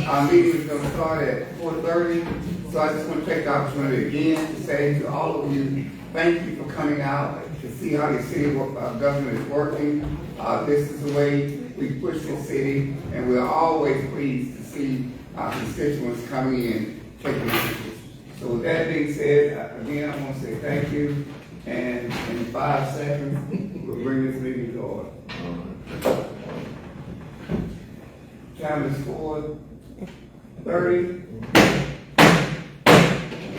Our meeting is going to start at 4:30, so I just want to take the opportunity again to say to all of you, thank you for coming out to see how your city government is working. This is the way we push this city, and we're always pleased to see our constituents coming in, taking initiatives. So with that being said, again, I want to say thank you, and in 5 seconds, we'll bring this meeting to order. Time is 4:30.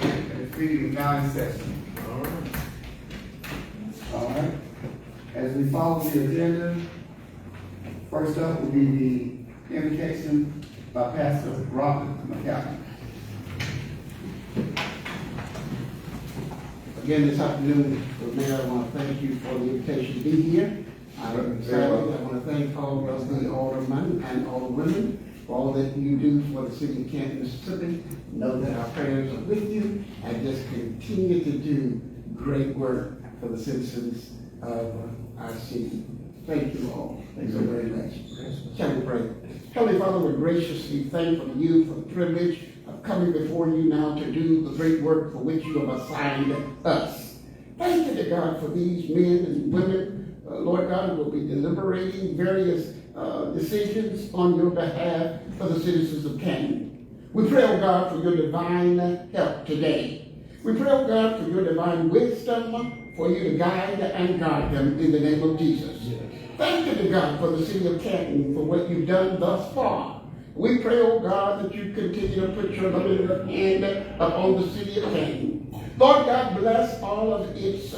And this meeting is now in session. All right. As we follow the agenda, first up will be the invocation by Pastor Robert McCallum. Again, this afternoon, Mayor, I want to thank you for the invitation to be here. I'm excited. I want to thank all of the aldermen and all the women for all that you do for the city of Canton, Mississippi. Know that our prayers are with you, and just continue to do great work for the citizens of our city. Thank you all. Thank you very much. Shall we pray? Heavenly Father, we're graciously thankful to you for the privilege of coming before you now to do the great work for which you have assigned us. Thank you to God for these men and women, Lord God, who will be deliberating various decisions on your behalf for the citizens of Canton. We pray, oh God, for your divine help today. We pray, oh God, for your divine wisdom, for you to guide and guard them in the name of Jesus. Yes. Thank you to God for the city of Canton for what you've done thus far. We pray, oh God, that you continue to put your loving hand upon the city of Canton. Lord God, bless all of its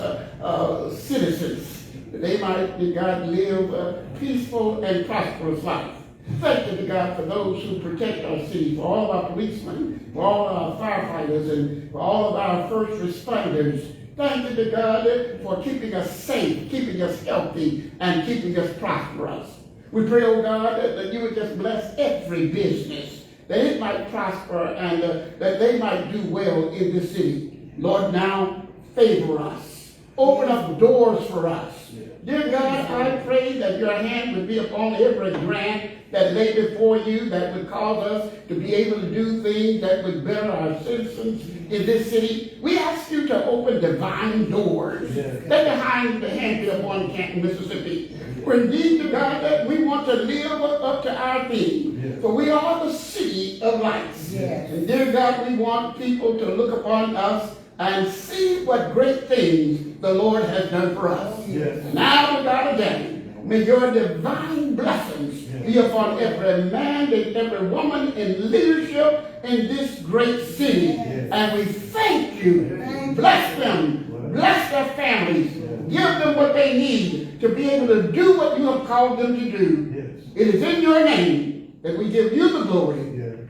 citizens, that they might, God, live a peaceful and prosperous life. Thank you to God for those who protect our city, for all of our policemen, for all of our firefighters, and for all of our first responders. Thank you to God for keeping us safe, keeping us healthy, and keeping us prosperous. We pray, oh God, that you would just bless every business, that it might prosper and that they might do well in this city. Lord, now favor us. Open up doors for us. Dear God, I pray that your hand would be upon every grant that lay before you that would cause us to be able to do things that would better our citizens in this city. We ask you to open divine doors. Let the hand be upon Canton, Mississippi. For indeed, to God, that we want to live up to our theme. For we are the city of lights. And dear God, we want people to look upon us and see what great things the Lord has done for us. And now, God, again, may your divine blessings be upon every man and every woman in leadership in this great city. And we thank you. Bless them. Bless their families. Give them what they need to be able to do what you have called them to do. It is in your name that we give you the glory,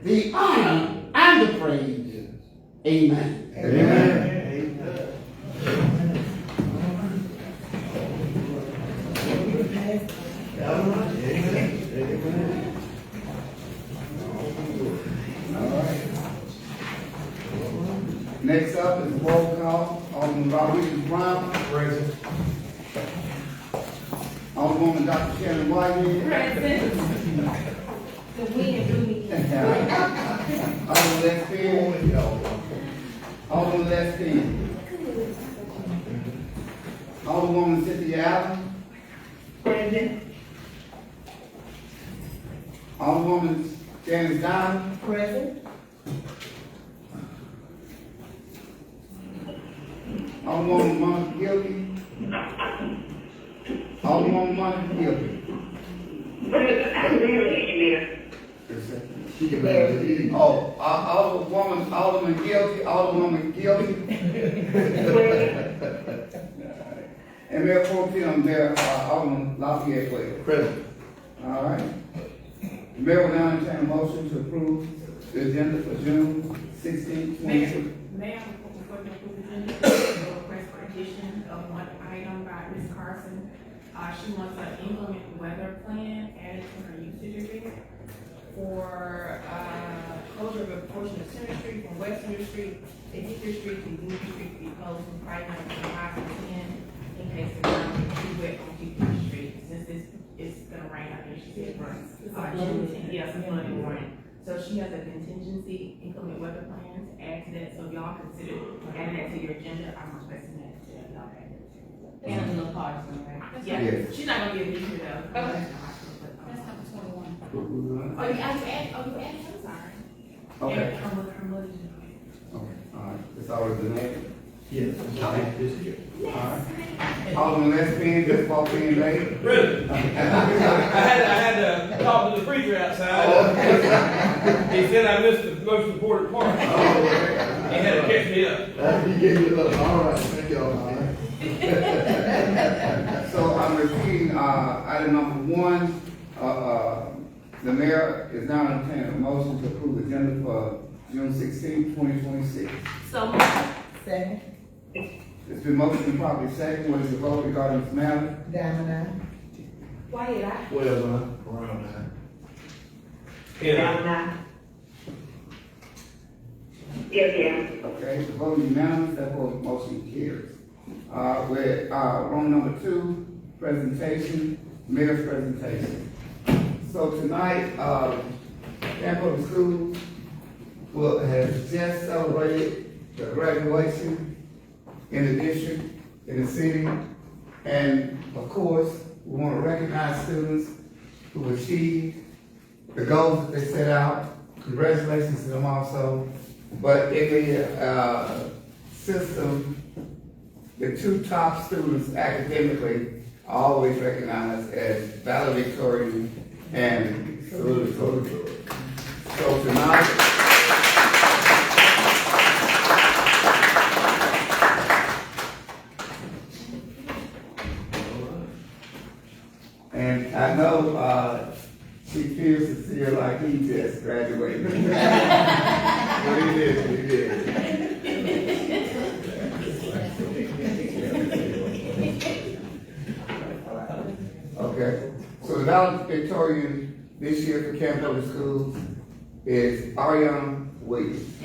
the honor, and the praise. Amen. Amen. Next up is roll call. Alderman Rodriguez Brown. Present. Alderwoman Dr. Shannon White. Present. The wind blew me. Alderman Les Perry. Alderman Les Perry. Alderwoman Cynthia Allen. Present. Alderwoman Janice Downing. Present. Alderwoman Monica Gilby. Alderwoman Monica Gilby. Oh, Alderman Gilby, Alderwoman Gilby. And Mayor Pro Tem there, Alderman Lafayette Wade. Present. All right. The Mayor will now entertain a motion to approve the agenda for June 16, 2022. Mayor, before you approve the agenda, a request for addition of one item by Ms. Carson. She wants an inclement weather plan added to her usage agreement for closure of a portion of Center Street from West Center Street to Hickory Street to Union Street to be closed from 5 to 5 to 10 in case the ground is too wet on Hickory Street. Since it's gonna rain out there, she said, June 10th, yes, it's gonna rain. So she has a contingency inclement weather plan to add to that, so if y'all consider adding that to your agenda, I'm requesting that to y'all add that. And a little card somewhere. Yeah, Yes. she's not gonna be able to do that. Okay. That's number 21. Oh, you added, I'm sorry. Okay, And her mother. okay, all right, it's already been added. Yes, this year. All right. Alderman Lespine just walked in late. Really? I had to talk to the preacher outside. He said I missed the most important part. He had to catch me up. He gave you a look. All right, thank you all. So I'm repeating, item number 1, the mayor is now entertaining a motion to approve the agenda for June 16, 2026. So, Second. It's been motioned and properly second. What is the vote regarding this matter? Diamond Wyatt, I. Well, around Yeah. Okay, the vote is unanimous, that vote motion carries. We're, on number 2, presentation, mayor's presentation. So tonight, Canton School has just celebrated the graduation in the district, in the city, and of course, we want to recognize students who achieved the goals that they set out. Congratulations to them also. But in the system, the 2 top students academically are always recognized as valedictorian and salutatorian. So tonight, and I know she feels to see her like he just graduated. But he did. Okay, so the valedictorian this year for Canton Public Schools is Ariana Williams.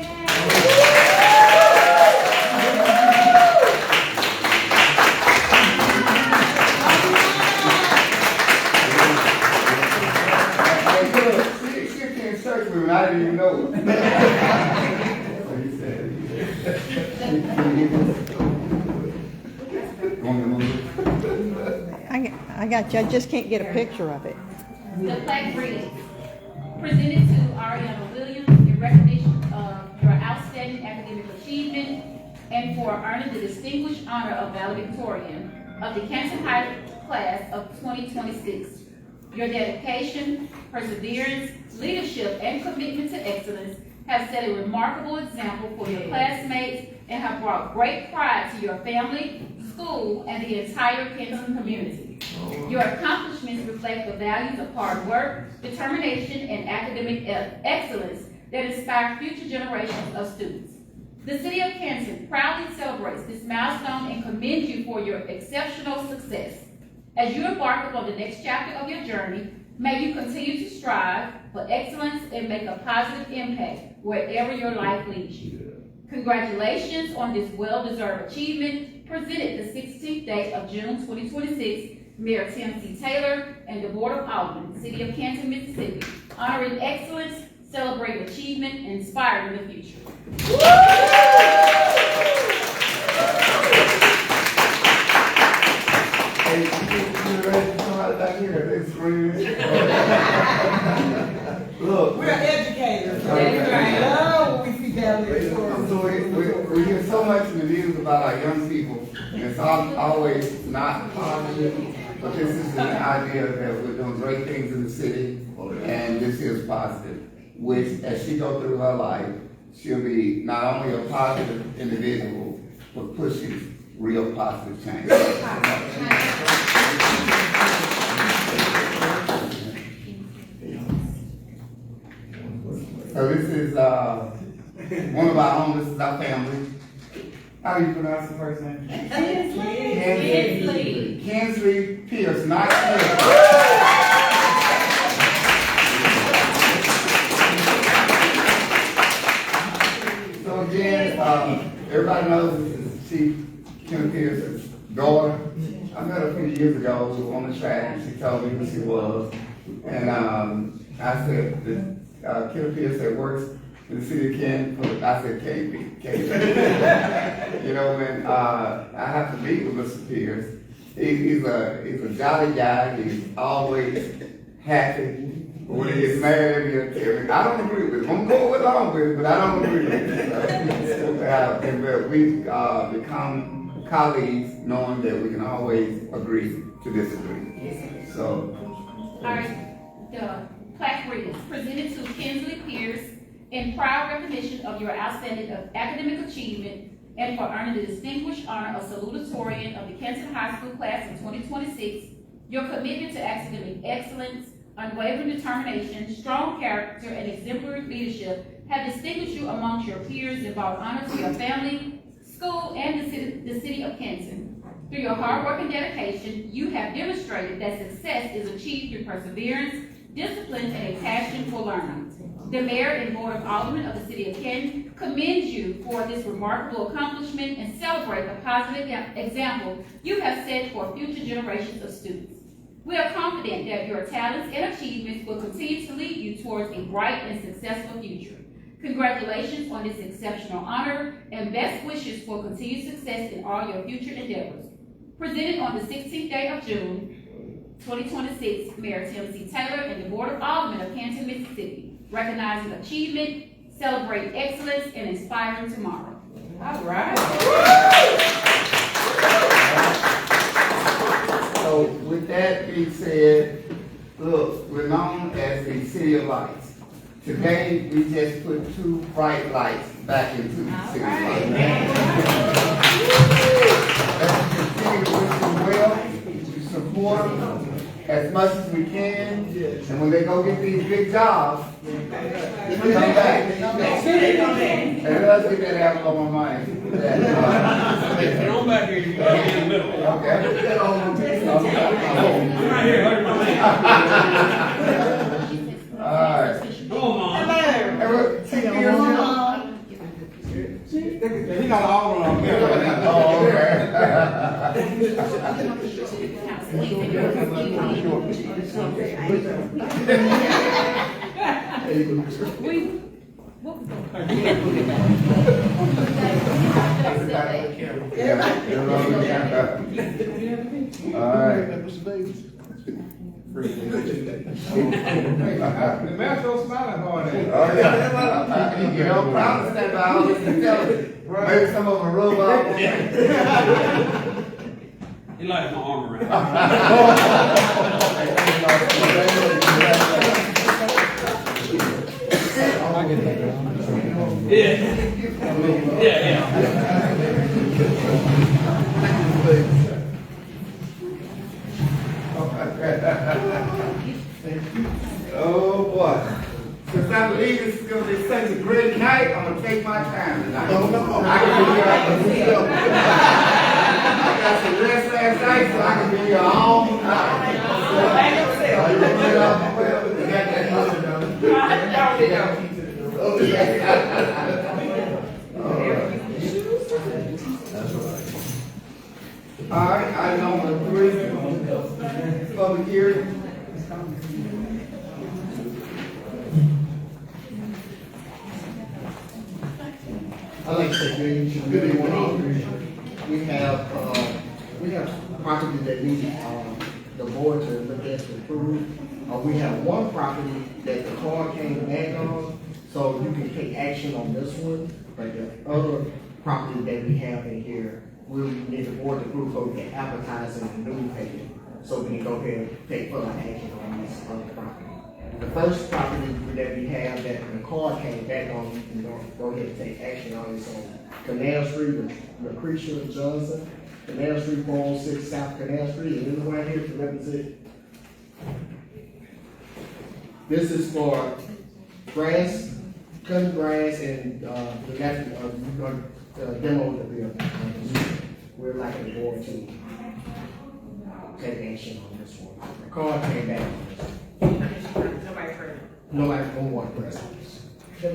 Hey, look, she can't search with me, I didn't even know. What he said. I got you. I just can't get a picture of it. The plaque reads, presented to Ariana Williams in recognition of your outstanding academic achievement and for earning the distinguished honor of valedictorian of the Canton High class of 2026. Your dedication, perseverance, leadership, and commitment to excellence have set a remarkable example for your classmates and have brought great pride to your family, school, and the entire Canton community. Your accomplishments reflect the values of hard work, determination, and academic excellence that inspire future generations of students. The City of Canton proudly celebrates this milestone and commends you for your exceptional success. As you embark upon the next chapter of your journey, may you continue to strive for excellence and make a positive impact wherever your life leads you. Congratulations on this well-deserved achievement presented the 16th day of June 2026, Mayor Tim C. Taylor and the Board of Aldermen, City of Canton, Mississippi, honoring excellence, celebrating achievement, and inspiring the future. Hey, you ready to come out back here? They screaming. Look. We're educators. That's right. Oh, we see valedictorians. So we hear so much in the news about our young people, and it's always not positive, but this is an idea that we're doing great things in the city, and this is positive, which as she goes through her life, she'll be not only a positive individual, but pushing real positive change. So this is one of our own, this is our family. How do you pronounce the first name? Kinsley Pierce, not Pierce. So again, everybody knows this is Chief Kim Pierce's daughter. I met her a few years ago, we were on the track, and she told me who she was. And I said, Killer Pierce that works in the city of Canton, I said can't be. You know, when, I have to meet with Mr. Pierce. He's a jolly guy, he's always happy. When he gets married, he'll tell me, I don't agree with it. I'm going along with it, but I don't agree with it. And we've become colleagues knowing that we can always agree to disagree. So. All right, the plaque reads, presented to Kinsley Pierce in proud recognition of your outstanding academic achievement and for earning the distinguished honor of salutatorian of the Canton High School class of 2026, your commitment to academic excellence, unwavering determination, strong character, and exemplary leadership have distinguished you amongst your peers and brought honor to your family, school, and the city of Canton. Through your hard work and dedication, you have demonstrated that success is achieved through perseverance, discipline, and a passion for learning. The Mayor and Board of Aldermen of the City of Canton commend you for this remarkable accomplishment and celebrate the positive example you have set for future generations of students. We are confident that your talents and achievements will continue to lead you towards a bright and successful future. Congratulations on this exceptional honor and best wishes for continued success in all your future endeavors. Presented on the 16th day of June, 2026, Mayor Tim C. Taylor and the Board of Aldermen of Canton, Mississippi, recognizing achievement, celebrating excellence, and inspiring tomorrow. All right. So with that being said, look, we're known as the City of Lights. Today, we just put 2 bright lights back into the City of Lights. Let's continue to wish them well, to support them as much as we can, and when they go get these big jobs, come back. And let's get that apple on my mind. Get on back here, you gotta be in the middle. Okay. I'm right here, hurting my hand. All right. Come on, Mom. He got all on there. Oh, okay. All right. The man so smiling hard at it. Oh, yeah. You know, proud to stand by all this intelligence. Maybe some of them roll up. He likes my arm around. Yeah. Oh, boy. Since I believe this is going to be such a great night, I'm going to take my time tonight. I can be here. I got some rest last night, so I can be here all night. All right, item number 3, public hearing. I'd like to say good evening all. We have property that we, the board to look at to approve. We have one property that the card came back on, so you can take action on this one. But the other property that we have in here, we'll need the board to approve, so we can advertise in the newspaper, so we can go ahead and take further action on this other property. The first property that we have that the card came back on, you can go ahead and take action on is on Canal Street, Lucretia Johnson, Canal Street, 406 South Canal Street, and anyone here to represent. This is for grass, cutting grass, and the demo of the building. We're like the board to take action on this one. The card came back on this one. Nobody heard. Nobody don't want grass. The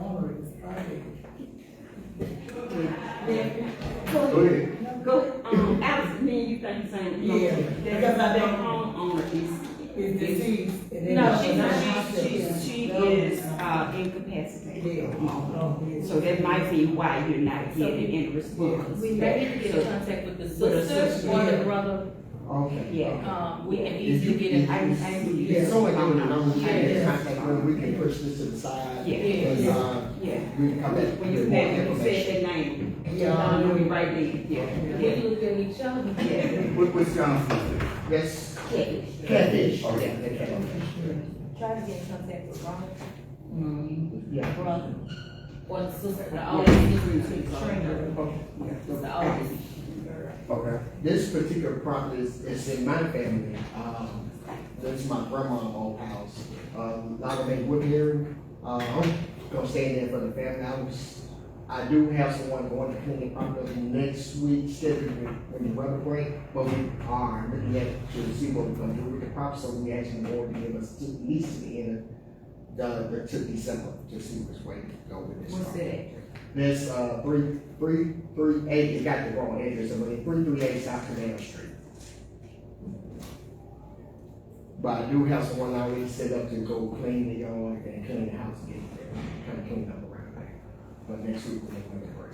owner is Go ahead. Go, Alex, me and you think the same. Yeah. The homeowner is is deceased. and then No, she she is incapacitated. So that might be why you're not getting any response. We may need to get in contact with the sister or the brother. Okay. Yeah. We can easily get in. If someone give me the number, we can Yes. contact them, we can push this to the side. Yeah. And, Yeah. we can come back. When you with more said information. that name, I know you right there, yeah. We look at each other. Yeah. Which Johnson? Yes, Catfish. catfish. Okay. Yeah, catfish. Try to get in contact with Ron, Yeah. brother, or the sister, the oldest sister, the oldest. Okay. This particular property is in my family. This is my grandma's old house. Like I made Woodbury. I'm gonna stay in there for the family. I do have someone going to clean the property next week, scheduled when the weather break, but we are looking at to see what we're gonna do with the property, so we actually want to give us at least to the end of to December to see which way to go with this. What's property. that? There's 338, it got the wrong address, I mean, 338 South Canal Street. But I do have someone already set up to go clean the yard and clean the house again, kind of clean up around there. But next week we're going to break.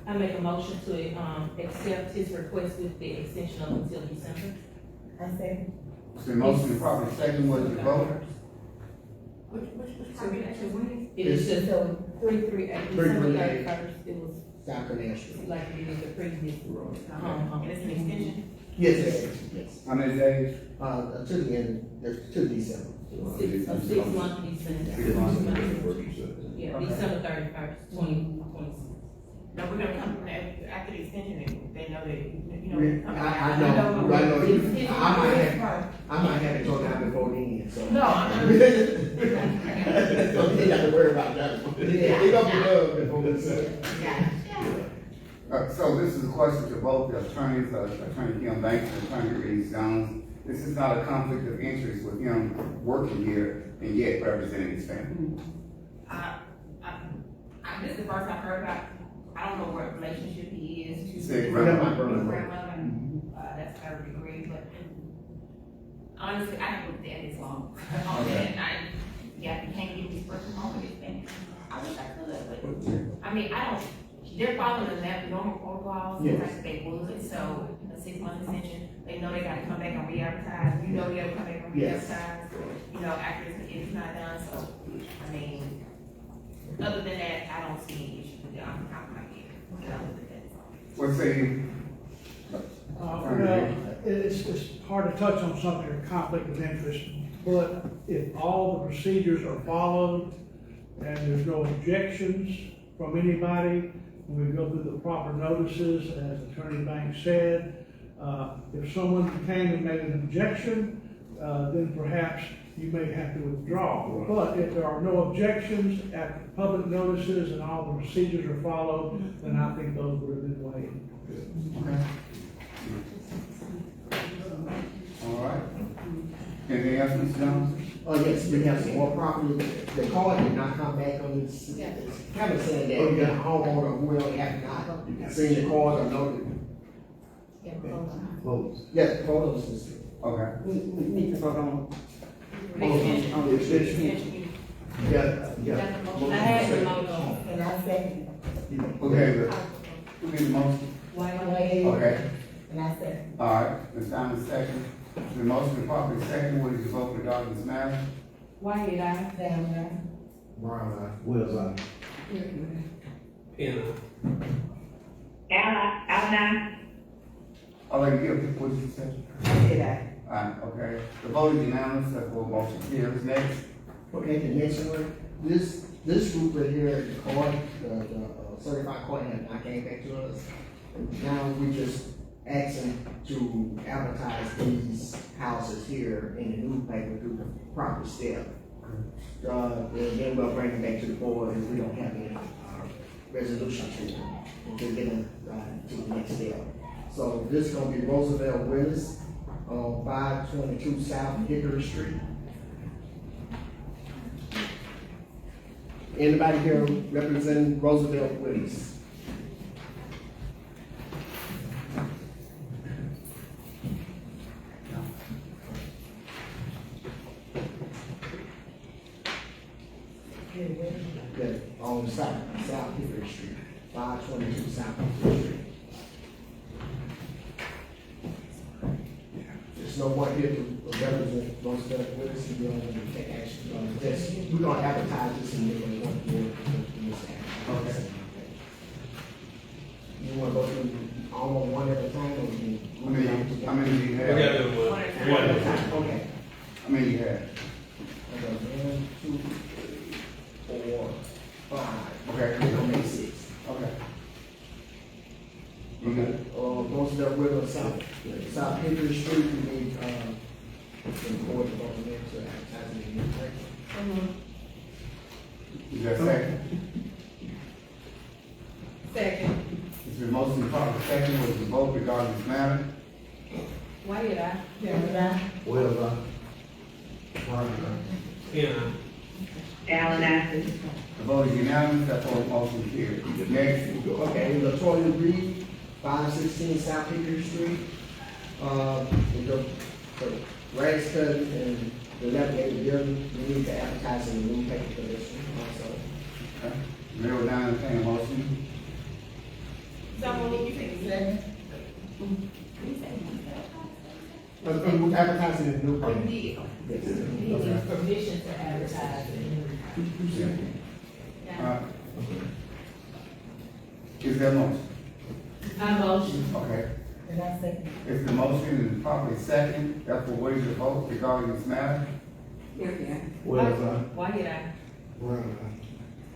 I make a motion to, accept his request with the extension of until December. I said, It's been motion properly second, what is the vote? Which property that you're winning? It is just so, 338, December 338. 31st, it was South Canal Street. like it is the previous. And it's an extension? Yes. How many days? To the end, to December. A 6-month December. 6 months. Yeah, December 31st, 2026. No, we're gonna come after the extension, and they know that, you know. We- we're coming I out. know, I know, It's- I might have to go down before then, so. No, I'm So you ain't got to worry about that. It don't be done before this. So this is a question to both the attorneys, Attorney Kim Banks and Attorney Reeves Jones. This is not a conflict of interest with him working here and yet representing his family. This is the first I've heard about, I don't know what relationship he is to. Say his grandma. grandmother, that's third degree, but honestly, I haven't looked at this long. And you can't get this person home with this thing. I wish I could, but, I mean, they're following the normal protocols, Yes. like they would, so a 6-month extension, they know they gotta come back and re-advertise, you know they gotta come back and Yes. re-advertise, you know, after it's not done, so, I mean, other than that, I don't see any issue with it, I'm not here, other than that. What say you? Well, it's hard to touch on something like conflict of interest, but if all the procedures are followed and there's no objections from anybody, and we go through the proper notices, as Attorney Banks said, if someone came and made an objection, then perhaps you may have to withdraw. But if there are no objections after public notices and all the procedures are followed, then I think those would have been waived. Okay. All right. Anything else, Mr. Jones? Oh, yes, we have some more property. The card did not come back on this. It's kind of saying that the homeowner will have not seen the card or know yes, the photos is. Okay. We need to vote on. On the extension. Yeah. I had the motion. and I said, Okay, but who made the motion? Wade, Okay. and I said, All right, Ms. Diamond, second. The motion is properly second. What is your vote regarding this matter? White, I. Sam, Brown, Wills, aye. I'll let you give, what did you say? I said aye. Okay. The vote is unanimous, that will motion carries. Next. Okay, the next one, this group right here, the card, the certified card had not came back to us. Now we just asking to advertise these houses here in the newspaper through the proper step. Then we'll bring them back to the board if we don't have any, resolution to get them, to the next step. So this is gonna be Roosevelt Willis on 522 South Hickory Street. Anybody here representing Roosevelt Willis? on South Hickory Street, 522 South Hickory Street. There's no one here to represent those that with us, and we don't want to take action. We're gonna advertise this and then we want to do this action. Okay. You wanna go through all on one at a time, or you? How many do you We have? gotta do one. One at a time, okay. How many you have? Okay, 1, 2, 3, 4, 5. Okay. We're gonna make 6. Okay. You good? Most of that we're on South Hickory Street, we need, the board to go in there to advertise in the newspaper. You got a second? Second. It's been motion properly second, was the vote regarding this matter? Why did I? Canada. Yeah. The vote is unanimous, therefore motion carries. Next, Okay, Latoya Reed, 516 South Hickory Street. The grass cutting and the dilapidated building, we need to advertise in the newspaper for this one also. Mayor will now entertain a motion. So, you think Second. Advertising in the Oh, newspaper. you did? Yes. He needs permission to advertise. Is there a motion? I motion. Okay. And I second. It's the motion is properly second, therefore what is your vote regarding this matter? Why did I?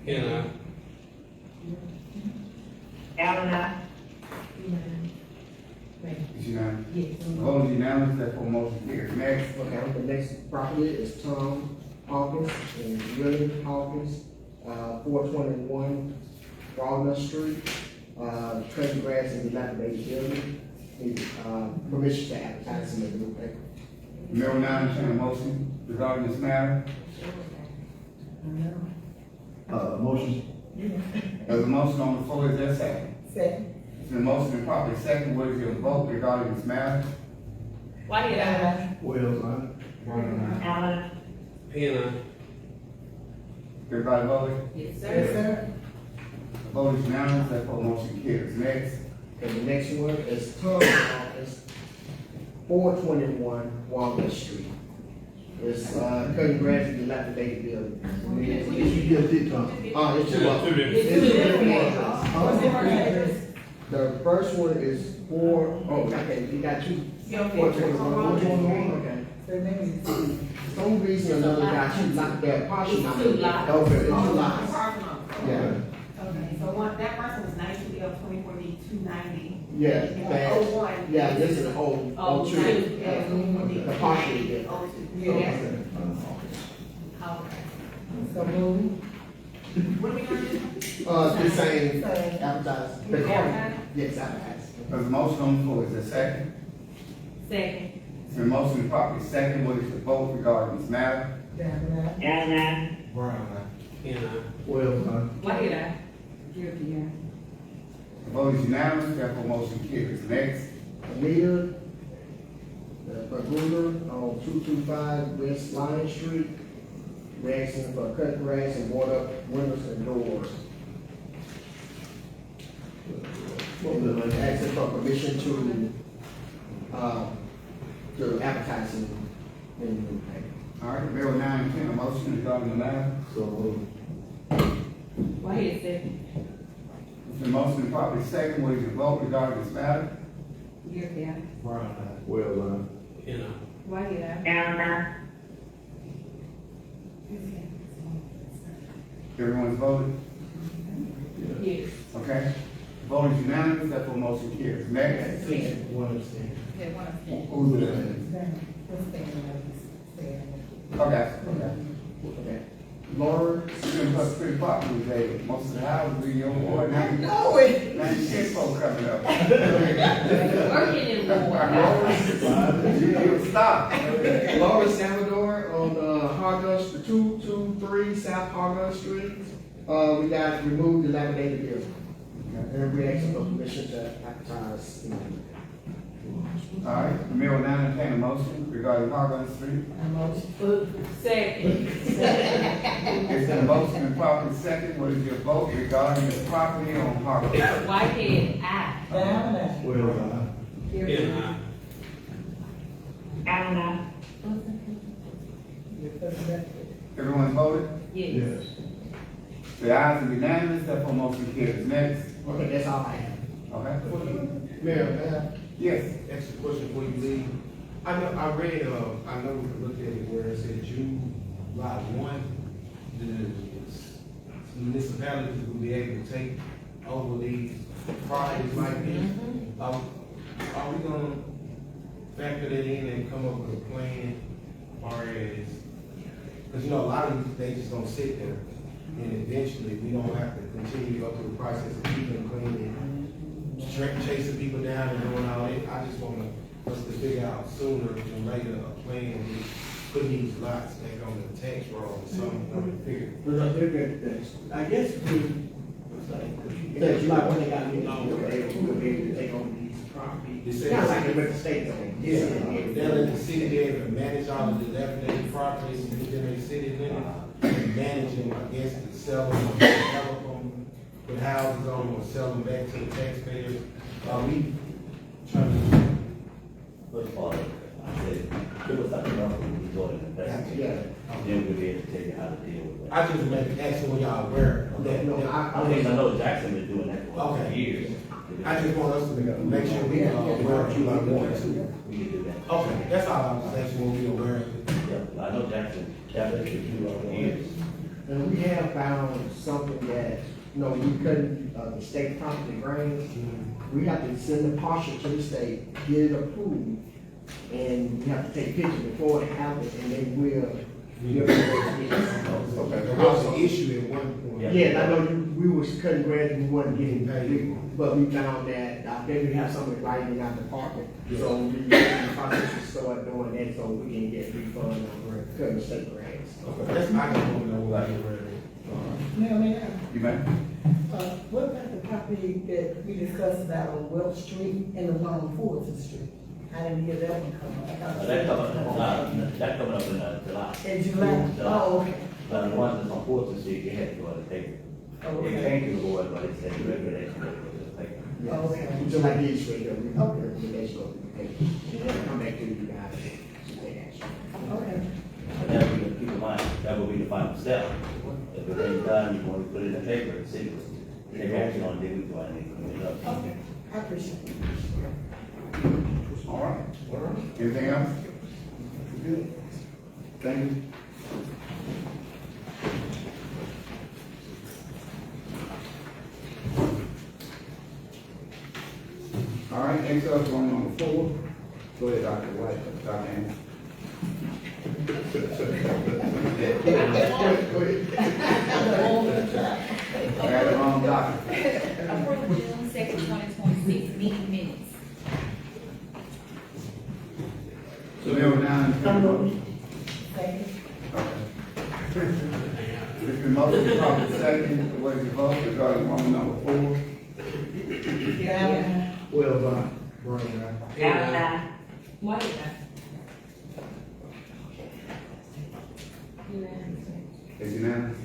Yeah. It's unanimous. Yes. The vote is unanimous, therefore motion carries. Next, Okay, the next property is Tom Hawkins and William Hawkins, 421 Walnut Street. Cutting grass in the dilapidated building. Need, permission to advertise in the newspaper. the mayor will now entertain a motion regarding this matter. Motion. There's a motion on the floor, is there a second? Second. It's been motion and properly second, what is your vote regarding this matter? Why did I? Yeah. Everybody voted? Yes, Yes, sir. The vote is unanimous, therefore motion carries. Next, And the next one is Tom Hawkins, 421 Walnut Street. It's, cutting grass in the dilapidated building. You just did, Tom. It's two of them. Two different. It's two different ones. What's the first address? The first one is okay, you got two. Yeah, okay. 421, okay. The name is. For some reason or another, got two locked that partial. It's two lots. Okay, it's two Oh, lots. apartment. Yeah, Okay, so that person was 92 L 24D 290. yeah, And that, 01. yeah, this is old, Oh, two. two. Yeah, 24D The partial, 290, yeah. 02. So that's, Okay. okay. So move. What are we gonna do? The same, Same. advertise. The Advertise? yes, advertise. there's a motion on the floor, is there a second? Second. It's been motion and properly second, what is your vote regarding this matter? Canada. Yeah. Why did I? The vote is unanimous, therefore motion carries. Next, Anita, Bermuda on 225 West Lion Street. We're asking for cut grass and board up windows and doors. We're asking for permission to advertise in the newspaper. all right, the mayor will now entertain a motion regarding the matter. Why did I second? It's been motion and properly second, what is your vote regarding this matter? Yeah. Yeah. Why did I? Everyone's voted, Yes. okay? The vote is unanimous, therefore motion carries. Next, Yeah, one of them. who's the, okay, Okay. Laura, you've been pretty popular today, most of the houses in your ward, now you No, it. now you shit folk coming up. Working in the water. You stop. Laura Salvador on Hargus, 223 South Hargus Street. We got to remove the dilapidated building. And we asked for permission to advertise. All right, the mayor will now entertain a motion regarding Hargan Street. A motion. Second. It's been motion and properly second. What is your vote regarding the property on Hargan? Whitehead, aye. Down there. Everyone voted? Yes. The ayes are unanimous, therefore motion carries. Next, Okay, that's all I have. okay? Mayor, Yes. ask a question before you leave. I know, I read, I know we looked at it where it said July 1, the municipalities will be able to take over these properties like this. Are we gonna factor that in and come up with a plan as far as, because you know, a lot of these, they just don't sit there. And eventually, we don't have to continue to go through the process of keeping them clean and chasing people down and doing all that. I just want us to figure out sooner than later a plan to put these lots back on the tax roll or something, to figure. I guess that July when they got me, we'll be able to take over these properties. They Kind of say- like with the state though. Yeah, they'll let the city be able to manage all of the dilapidated properties within their city limits, and manage them, I guess, to sell them, or develop them, put houses on them, or sell them back to the taxpayers. We trying to, First of all, I said, give us something else when we go in the Yeah. Then we'll be able to tell you how to deal with that. I just make asking when y'all aware that, No, I think I know Jackson been doing that for Okay. years. I just want us to make sure we are aware of July 1 too. We can do that. Okay, that's all I was asking, when we aware of it. Yeah, I know Jackson been doing it for years. And we have found something that, you know, we couldn't, the state property grants, we have to send a partial to the state, get it approved, and we have to take pictures before it happens, and they will give us those pictures. Okay, there was an issue at one point. Yeah, I know we was cutting grants, we wasn't getting paid, but we found that, I think we have something right in our department. So we in the process to start doing that, so we can get refund on cutting state grants. Okay, that's, I just want to know what I aware of. Mayor, You may. what about the property that we discussed about on Welch Street and the one on Fulton Street? How did we get that one come up? I thought- That coming up in July. In July? Oh, okay. But the ones that's on Fourth Street, you had to go to the paper. Oh, They okay. came to the board, but it said the regulation was to the paper. Oh, okay. Just like these right here, we have Okay. recommendations go through the paper. Come back to you guys to take action. Okay. But that we keep in mind, that will be the final step. If everything's done, you want to put it in the paper, the city will take action on it, then we go ahead and clean it up. Okay, I appreciate it. All right. Anything else? Good. Thank you. All right, next up, going on the floor. Go ahead, Dr. White, Dr. Anderson. Go ahead. I got the wrong doctor. Approve June 2nd, 2026 meeting minutes. So there were nine. Thank you. It's been motion properly second, what is your vote regarding Roman number 4? Down. Well, Brian, White, Is unanimous?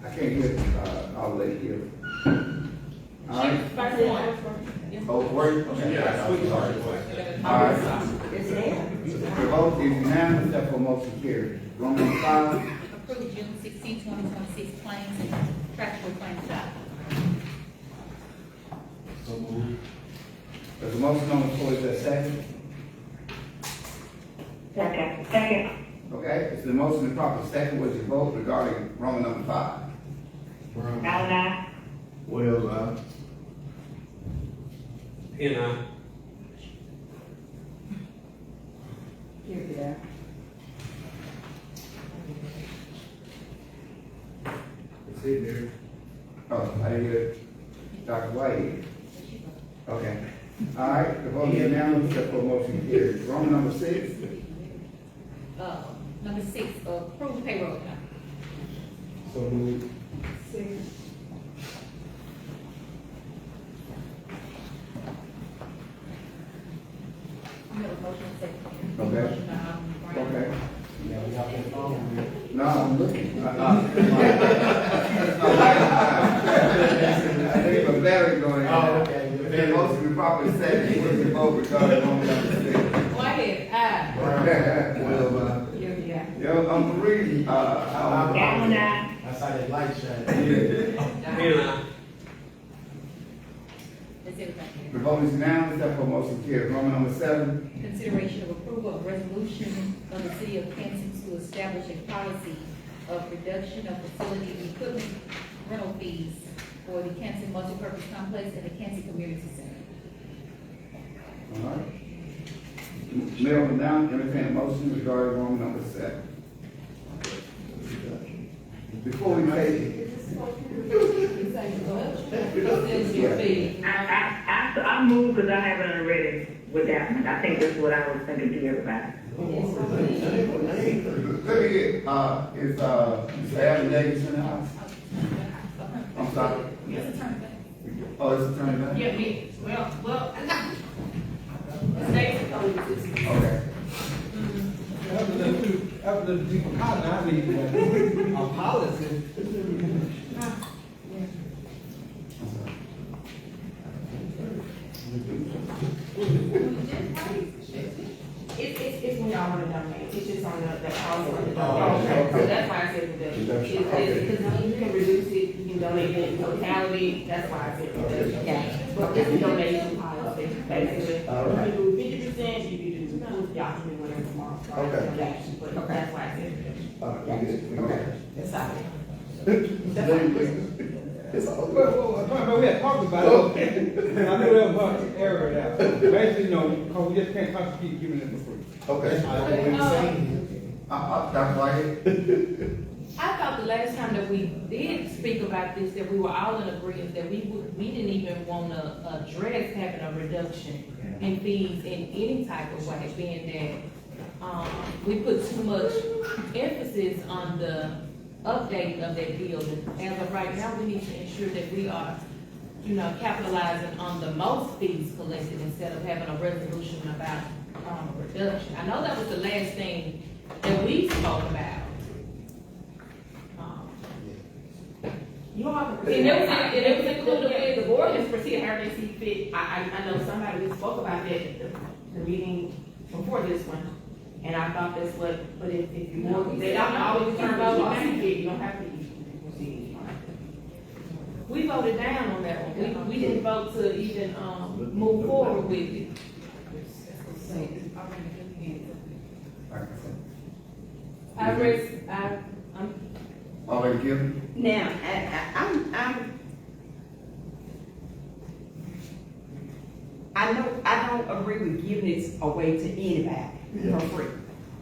I can't hear, all the lady here. All right, First one. oh, wait, okay. Yeah, Sorry. All right, It's there. the vote is unanimous, therefore motion carried. Roman number 5, Approve June 16, 2026 claims and contractual claims document. so moved. there's a motion on the floor, is there a second? Second. Okay, it's the motion and proper second, what is your vote regarding Roman number 5? Brian. Well, Here we are. it's in there. Oh, I didn't hear Dr. White. Okay. All right, the vote is unanimous, therefore motion carries. Roman number 6, Number 6, approve payroll account. So moved. Six. Okay. Okay. No, I'm looking. I think a Larry going on. Oh, okay. And most of you probably said he was the vote regarding woman number 6. Go ahead, Well, I'm reading, Down now. I saw that light shine. Let's see what's back here. the vote is unanimous, therefore motion carries. Roman number 7. Consideration of approval of resolution of the city of Canton to establish a policy of reduction of facility and equipment rental fees for the Canton multipurpose complex and the Canton Community Center. All right. Mayor will now entertain a motion regarding Roman number 7. Before we take it. I move because I haven't already with that one. I think that's what I was thinking to everybody. Let me get, is Mr. Adam Davis in the house? I'm sorry. Oh, it's a turn back? Yeah, me, well, Stacy told you this. Okay. After the people cotton, I need a policy. It's when y'all want to donate, it's just on the policy. Okay. So that's why I said reduction. Because you can reduce it, you can donate it in totality, that's why I said reduction. But it's a donation policy, basically. You can do 50%, you can do, y'all can do whatever tomorrow. Okay. Donation, but that's why I said reduction. Okay. That's all. Well, we had talked about it. I knew that was hard to air it out. Basically, no, because we just can't constantly keep giving it for free. Okay. That's right. I thought the last time that we did speak about this, that we were all in agreement that we didn't even want to address having a reduction in fees in any type of way, being that, we put too much emphasis on the update of that building. As of right now, we need to ensure that we are, capitalizing on the most fees collected instead of having a resolution about, reduction. I know that was the last thing that we spoke about. You all can And proceed. it was included with The board can proceed however they see fit. I know somebody we spoke about that at the meeting before this one. And I thought that's what, but if you want, they don't always turn over on it, you don't have to proceed. We voted down on that one. We didn't vote to even, move forward with it. I'm Already given? Now, I don't agree with giving it away to anybody for free.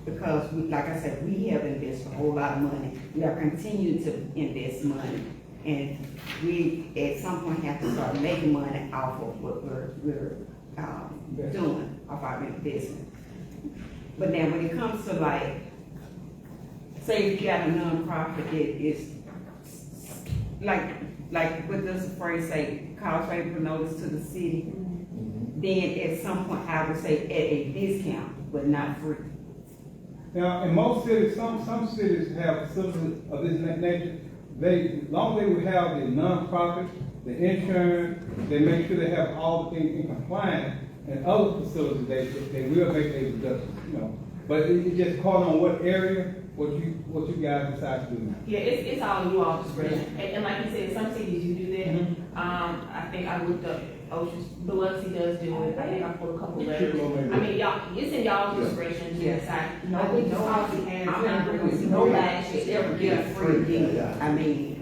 Because like I said, we have invested a whole lot of money. We are continuing to invest money. And we, at some point, have to start making money off of what we're doing, off our investment. But now, when it comes to say if you got a nonprofit that is, like what does the phrase say, cause favorable notice to the city, then at some point, I would say at a discount, but not free. Now, in most cities, some cities have facilities of this nature. Long as they would have the nonprofit, the insurance, they make sure they have all the things in compliance, and other facilities, they will make a reduction, But it just calls on what area, what you guys decide to do now. Yeah, it's all you all discretion. And like you said, some cities you do that. I think I looked up Ocean, Biloxi does do it. I think I put a couple letters. I mean, y'all, it's in y'all's discretion to decide. No policy has, no last should ever get a free deal. I mean,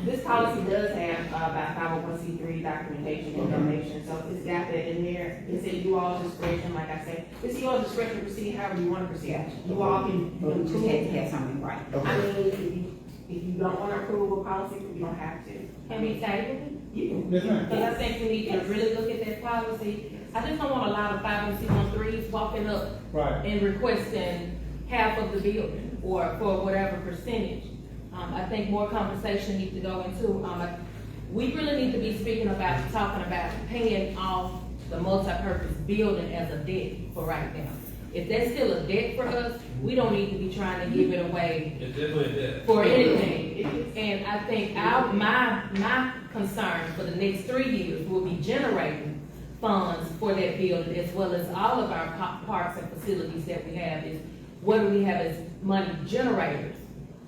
This policy does have about 501c3 documentation and donation, so it's got that in there. It's at you all's discretion, like I said. It's your discretion to proceed however you want to proceed. You all can you just had to have something right. I mean, if you don't want to approve a policy, you don't have to. Can we table it? You can. Yes, ma'am. Because I think we need to really look at that policy. I just don't want a lot of 501c3s walking up Right. and requesting half of the building or for whatever percentage. I think more conversation needs to go into, we really need to be talking about paying off the multi-purpose building as a debt for right now. If that's still a debt for us, we don't need to be trying to give it away It's definitely a debt. for anything. And I think my concern for the next 3 years will be generating funds for that building, as well as all of our parks and facilities that we have, is what do we have as money generators?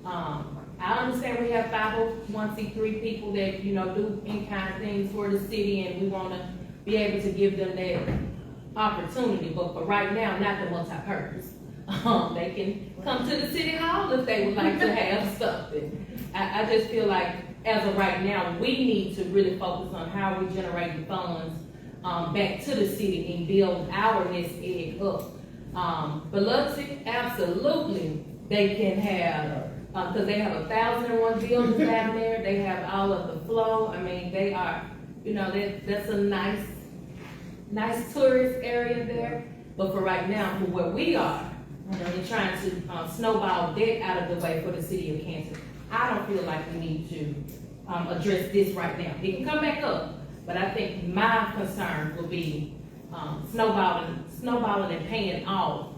I understand we have 501c3 people that, you know, do in-kind things for the city, and we wanna be able to give them that opportunity, but for right now, not the multi-purpose. They can come to the city hall if they would like to have something. I just feel like, as of right now, we need to really focus on how we generate funds, back to the city and build our nest egg up. Biloxi, absolutely, they can have, cause they have 1,001 buildings down there, they have all of the flow, I mean, they are, you know, that's a nice tourist area there, but for right now, for where we are, and trying to snowball debt out of the way for the city of Canton, I don't feel like we need to address this right now. It can come back up, but I think my concern will be snowballing and paying off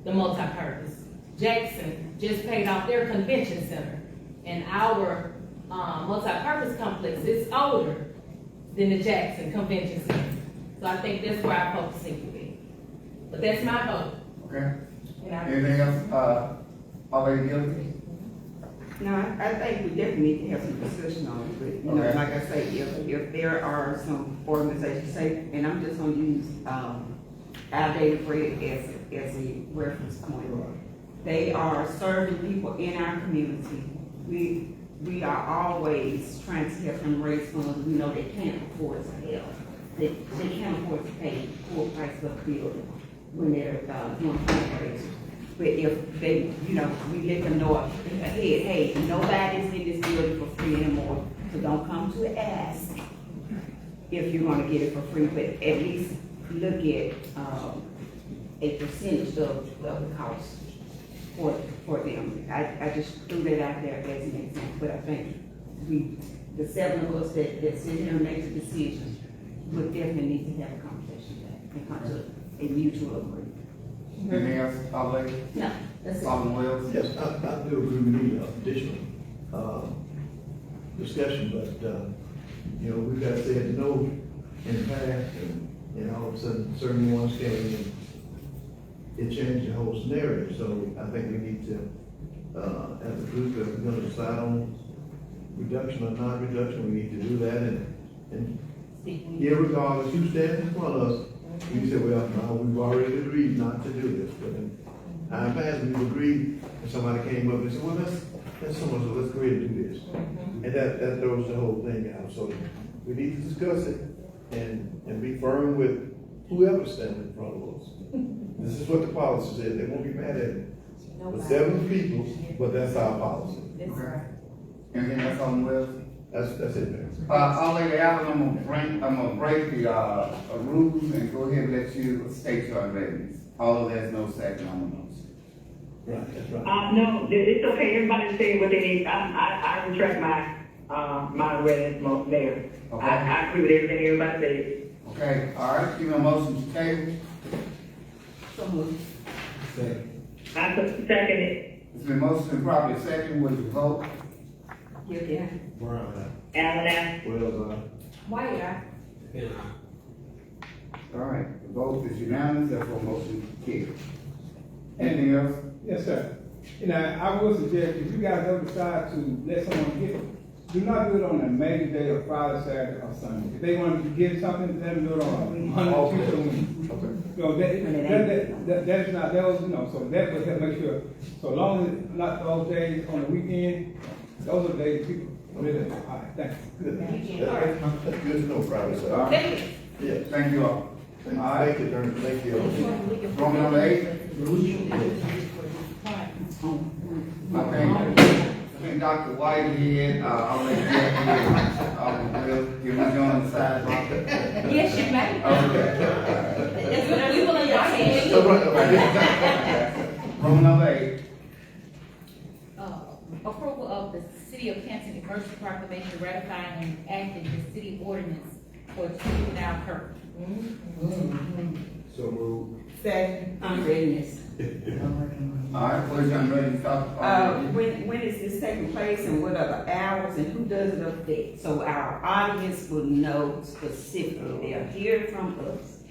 the multi-purpose. Jackson just paid off their convention center, and our multi-purpose complex is older than the Jackson Convention Center. So I think that's where our focusing will be. But that's my vote. Okay. And I- Anything else, already guilty? No, I think we definitely need to have some discussion on it, but, you know, Okay. like I say, if there are some organizations, say, and I'm just gonna use, our data bread as a reference point. They are serving people in our community. We are always trying to help them raise funds. We know they can't afford to help. They can't afford to pay full price for the building when they're, doing fundraisers. But if they, you know, we let them know ahead, hey, nobody's in this building for free anymore, so don't come to ask if you're gonna get it for free, but at least look at, a percentage of the cost for them. I just threw that out there as an example, but I think the 7 of us that sit here and make the decision would definitely need to have a conversation and come to a mutual agreement. Anything else, already? No, that's it. Alderman Wells? Yes, I do agree we need additional, discussion, but, you know, we've got to say no in the past, and all of a sudden, certain ones came and it changed the whole scenario, so I think we need to, as a group, if we're gonna decide on reduction or non-reduction, we need to do that, and irregardless who stands in front of us, we say, well, no, we've already agreed not to do this, but in time past, we've agreed, and somebody came up and said, well, let's someone, so let's go ahead and do this. And that throws the whole thing out, so we need to discuss it and be firm with whoever stands in front of us. This is what the policy said, they won't be mad at it. The 7 people, but that's our policy. Okay. Anything else, Alderman Wells? That's it, man. Alderman Allen, I'm gonna break the, rules and go ahead and let you state your amendments. Although there's no second on the motion. Right, that's right. No, it's okay, everybody say what they need, I retract my red there. Okay. I agree with everything everybody said. Okay, all right, give me a motion to table. So moved. I second it. It's been motion and properly second, would you vote? Yeah. Brown, Alan, Wells, White, All right, the vote is unanimous, therefore motion carries. Anything else? Yes, sir. You know, I would suggest if you guys ever decide to let someone get it, do not do it on a major day or Friday, Saturday, or Sunday. If they want to get something, let them do it on Monday, Tuesday, Wednesday. You know, that is not, that was, you know, so that would help make sure, so long as it's not those days on the weekend, those are the days people really, all right, thanks. Good. That's good to know, Friday, so. All right. Yes. Thank you all. Thank you, Attorney. Thank you. Roman number 8. I think Dr. Whitehead, I'll let you give me on the side. Yes, you may. Okay. We will invite you. Roman number 8. Approval of the City of Canton emergency proclamation ratifying and enacting the city ordinance for juvenile So move. Second. I'm reading this. All right, boys, I'm ready to talk. When is this taking place and what are the hours and who does it affect? So our audience will know specifically, they'll hear it from us.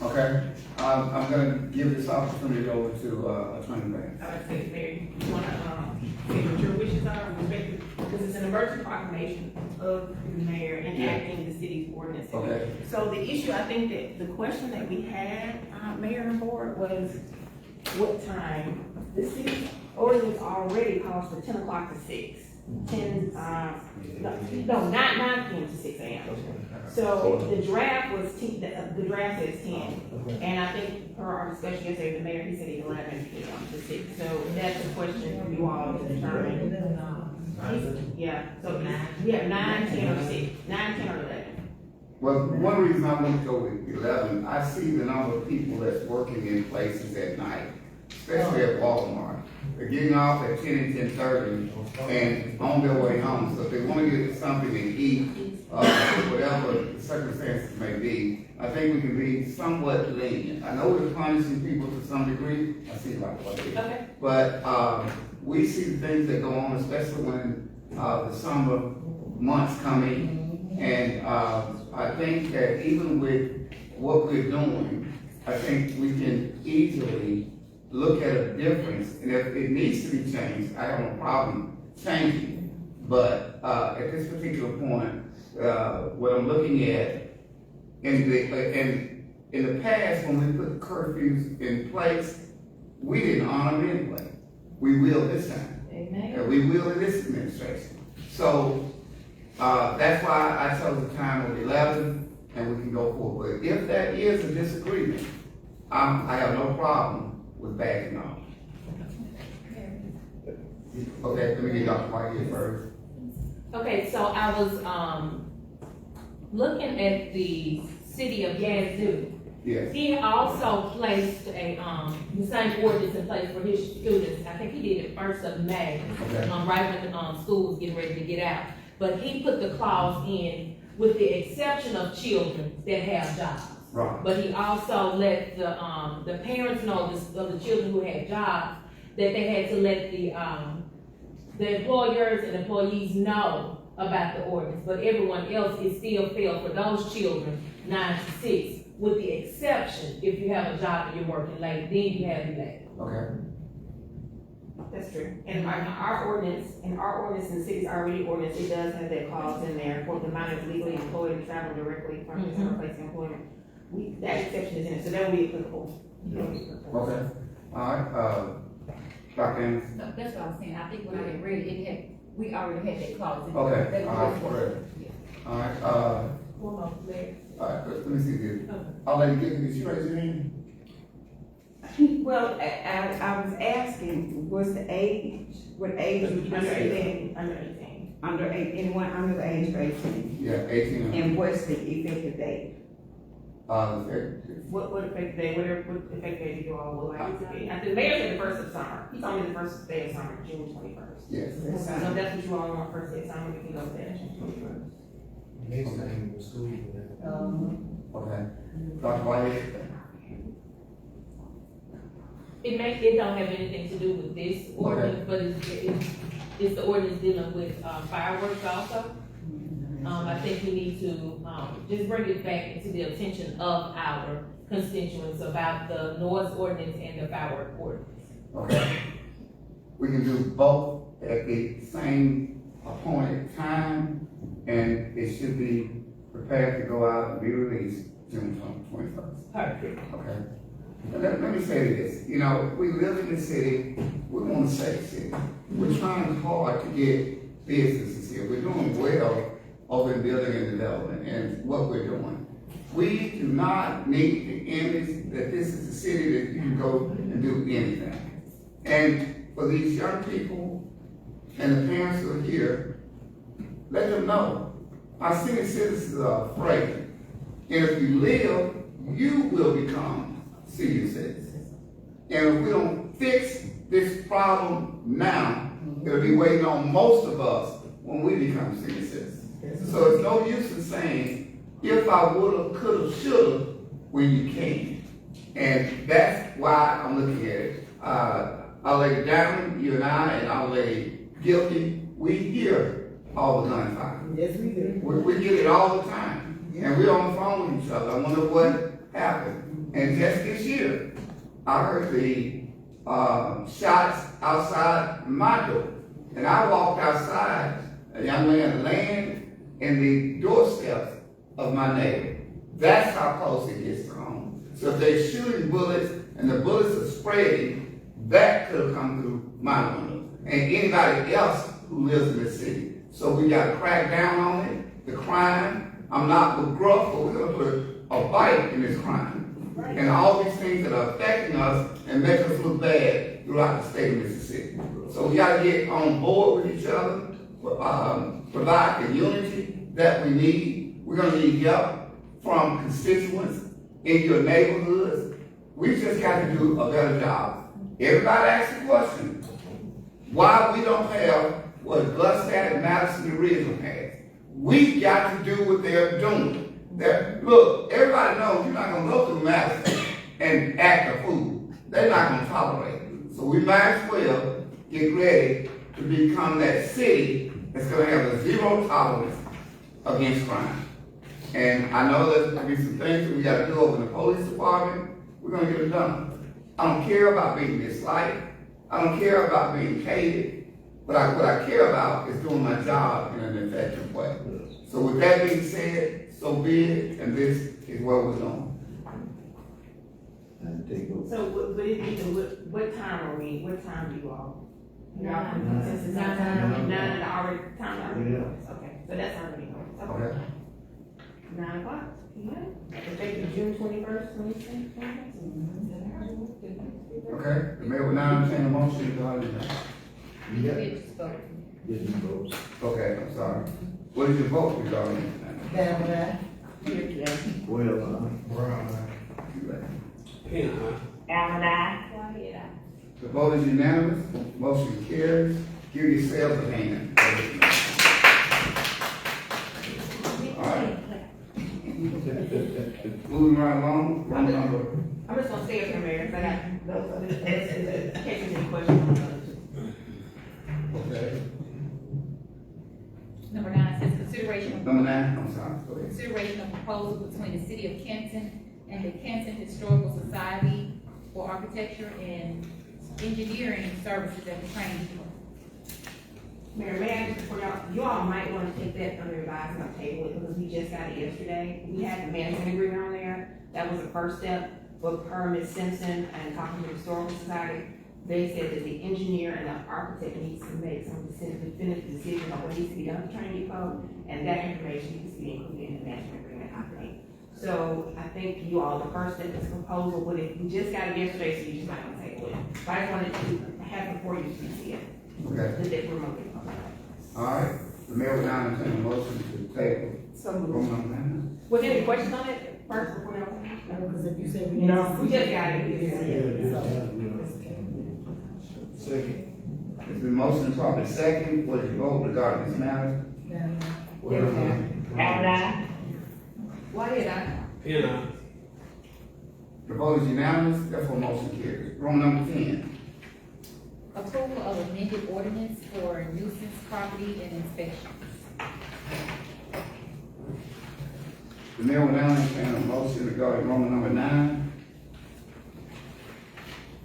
Okay, I'm gonna give this opportunity over to, Attorney Banks. I would say, Mayor, you wanna, say what your wishes are, respective, because it's an emergency proclamation of the mayor enacting the city's ordinance. Okay. So the issue, I think that the question that we had, Mayor and Board, was what time? The city ordinance already calls for 10 o'clock to 6. 10, no, not 9 p.m. to 6 a.m. So the draft was, the draft says 10. And I think per our discussion yesterday, the mayor, he said 11 p.m. to 6. So that's a question for you all to determine. Yeah, so, yeah, 9, 10, or 6, 9, 10, or 11. Well, one reason I want to go with 11, I see the number of people that's working in places at night, especially at Walmart. They're getting off at 10 and 10:30 and on their way home. So if they want to get something to eat, whatever the circumstances may be, I think we can be somewhat lenient. I know we're punishing people to some degree. I see like what it is. Okay. But we see the things that go on, especially when the summer months come in. And I think that even with what we're doing, I think we can easily look at a difference. And if it needs to be changed, I have no problem changing. But at this particular point, what I'm looking at, in the past, when we put curfews in place, we didn't honor them anyway. We will this time. Amen. And we will in this administration. So that's why I chose the time of 11, and we can go forward. But if there is a disagreement, I have no problem with backing off. Okay, let me get Dr. White here first. Okay, so I was, looking at the city of Yazoo. Yes. He also placed the same ordinance in place for his students. I think he did it 1st of May, Okay. right when the school was getting ready to get out. But he put the clause in with the exception of children that have jobs. Right. But he also let the parents know of the children who had jobs that they had to let the employers and employees know about the ordinance. But everyone else is still failed for those children 9 to 6, with the exception if you have a job and you're working late, then you have to be late. Okay. That's true. And our ordinance in the city's already ordinance, it does have that clause in there for the minors legally employed and traveling directly from his or her place of employment. That exception is in it, so that would be applicable. Okay. All right. Dr. Anderson. No, that's what I was saying. I think when I had read it, we already had that clause in there. Okay. That All was- right. Correct. All right. One more, Mayor. All right. Let me see this. I'll let you get this. You raise your hand. Well, I was asking, what's the age, what age would you Under say 18. Under 18. Under anyone under the age of 18? Yeah, 18. And what's the effective date? What effective day, what effective day do you all would like it to be? The mayor said the 1st of summer. He told me the 1st day of summer, June 21st. Yes. So if that's what you all want, 1st day of summer, we can go with that, June 21st. Next time in school. Okay. Dr. White. It don't have anything to do with this ordinance, but it's the ordinance dealing with fireworks also. I think we need to just bring it back into the attention of our constituents about the noise ordinance and the firework ordinance. Okay. We can do both at the same appointed time, and it should be prepared to go out and be released June 21st. Perfect. Okay. And let me say this, we live in the city, we want to save the city. We're trying hard to get businesses here. We're doing well over in building and development and what we're doing. We do not need the image that this is a city that you can go and do anything. And for these young people and the parents who are here, let them know our senior citizens are afraid. And if you live, you will become senior citizens. And if we don't fix this problem now, it'll be waiting on most of us when we become senior citizens. So it's no use in saying if I would've, could've, should've, when you can. And that's why I'm looking at it. Our Lady Diamond, you and I, and Our Lady Guilty, we hear all the gunfire. Yes, we do. We get it all the time. And we're on the phone with each other. I wonder what happened. And just this year, I heard the shots outside my door. And I walked outside, a young man laying in the doorsteps of my neighbor. That's how close it gets to home. So if they're shooting bullets and the bullets are spreading, that could have come through my window. And anybody else who lives in the city. So we got to crack down on it, the crime. I'm not with gruff, but we're going to put a bite in this crime. And all these things that are affecting us and make us look bad throughout the state of Mississippi. So we got to get on board with each other, provide the unity that we need. We're going to need help from constituents in your neighborhoods. We just got to do a better job. Everybody asks the question, why we don't have what Gluckstadt and Madison Original has. We got to do what they're doing. Look, everybody knows you're not going to go through Madison and act a fool. They're not going to tolerate it. So we might as well get ready to become that city that's going to have a zero tolerance against crime. And I know there's going to be some things that we got to do over in the police department. We're going to get it done. I don't care about being disliked. I don't care about being hated. But what I care about is doing my job in an effective way. So with that being said, so be it, and this is where we're going. So what time are we, what time do you all? Y'all consensus on nine already, time already? Yeah. Okay, so that's already going. Okay. 9 o'clock, yeah, effective June 21st, 2020. Okay, the mayor will now entertain a motion regarding that. Yeah. Just vote. Get them votes. Okay, I'm sorry. What is your vote regarding that? That, Well, Allen, aye. The vote is unanimous, motion carries. Give yourselves a hand. All right. Moving right along, roll number. I'm just gonna stay up here, Mayor, 'cause I got those other, in case there's any questions on the other two. Okay. Number 9 says consideration of Number 9, I'm sorry, go ahead. consideration of proposal between the city of Canton and the Canton Historical Society for Architecture and Engineering Services at the training. Mayor, may I just, before you all might wanna take that under advisement, table it, because we just got it yesterday. We had the management agreement on there, that was the first step, but per Ms. Simpson and talking to the Historical Society, they said that the engineer and the architect needs to make some definitive decision on what needs to be done to Trinity Code, and that information needs to be included in the management agreement, I think. So I think you all, the first step is proposal, but if we just got it yesterday, so you just might want to table it. But I just wanted to have it before you see it, Okay. that we're moving. All right. The mayor will now entertain a motion to table. So Roll number 9. was there any questions on it first before y'all? because if you say we. No, we just got it. second. It's been motion properly second. What is your vote regarding this matter? Allen, aye. Why did I? The vote is unanimous, therefore motion carries. Roll number 10. Approval of amended ordinance for nuisance property and inspections. The mayor will now entertain a motion regarding Roman number 9.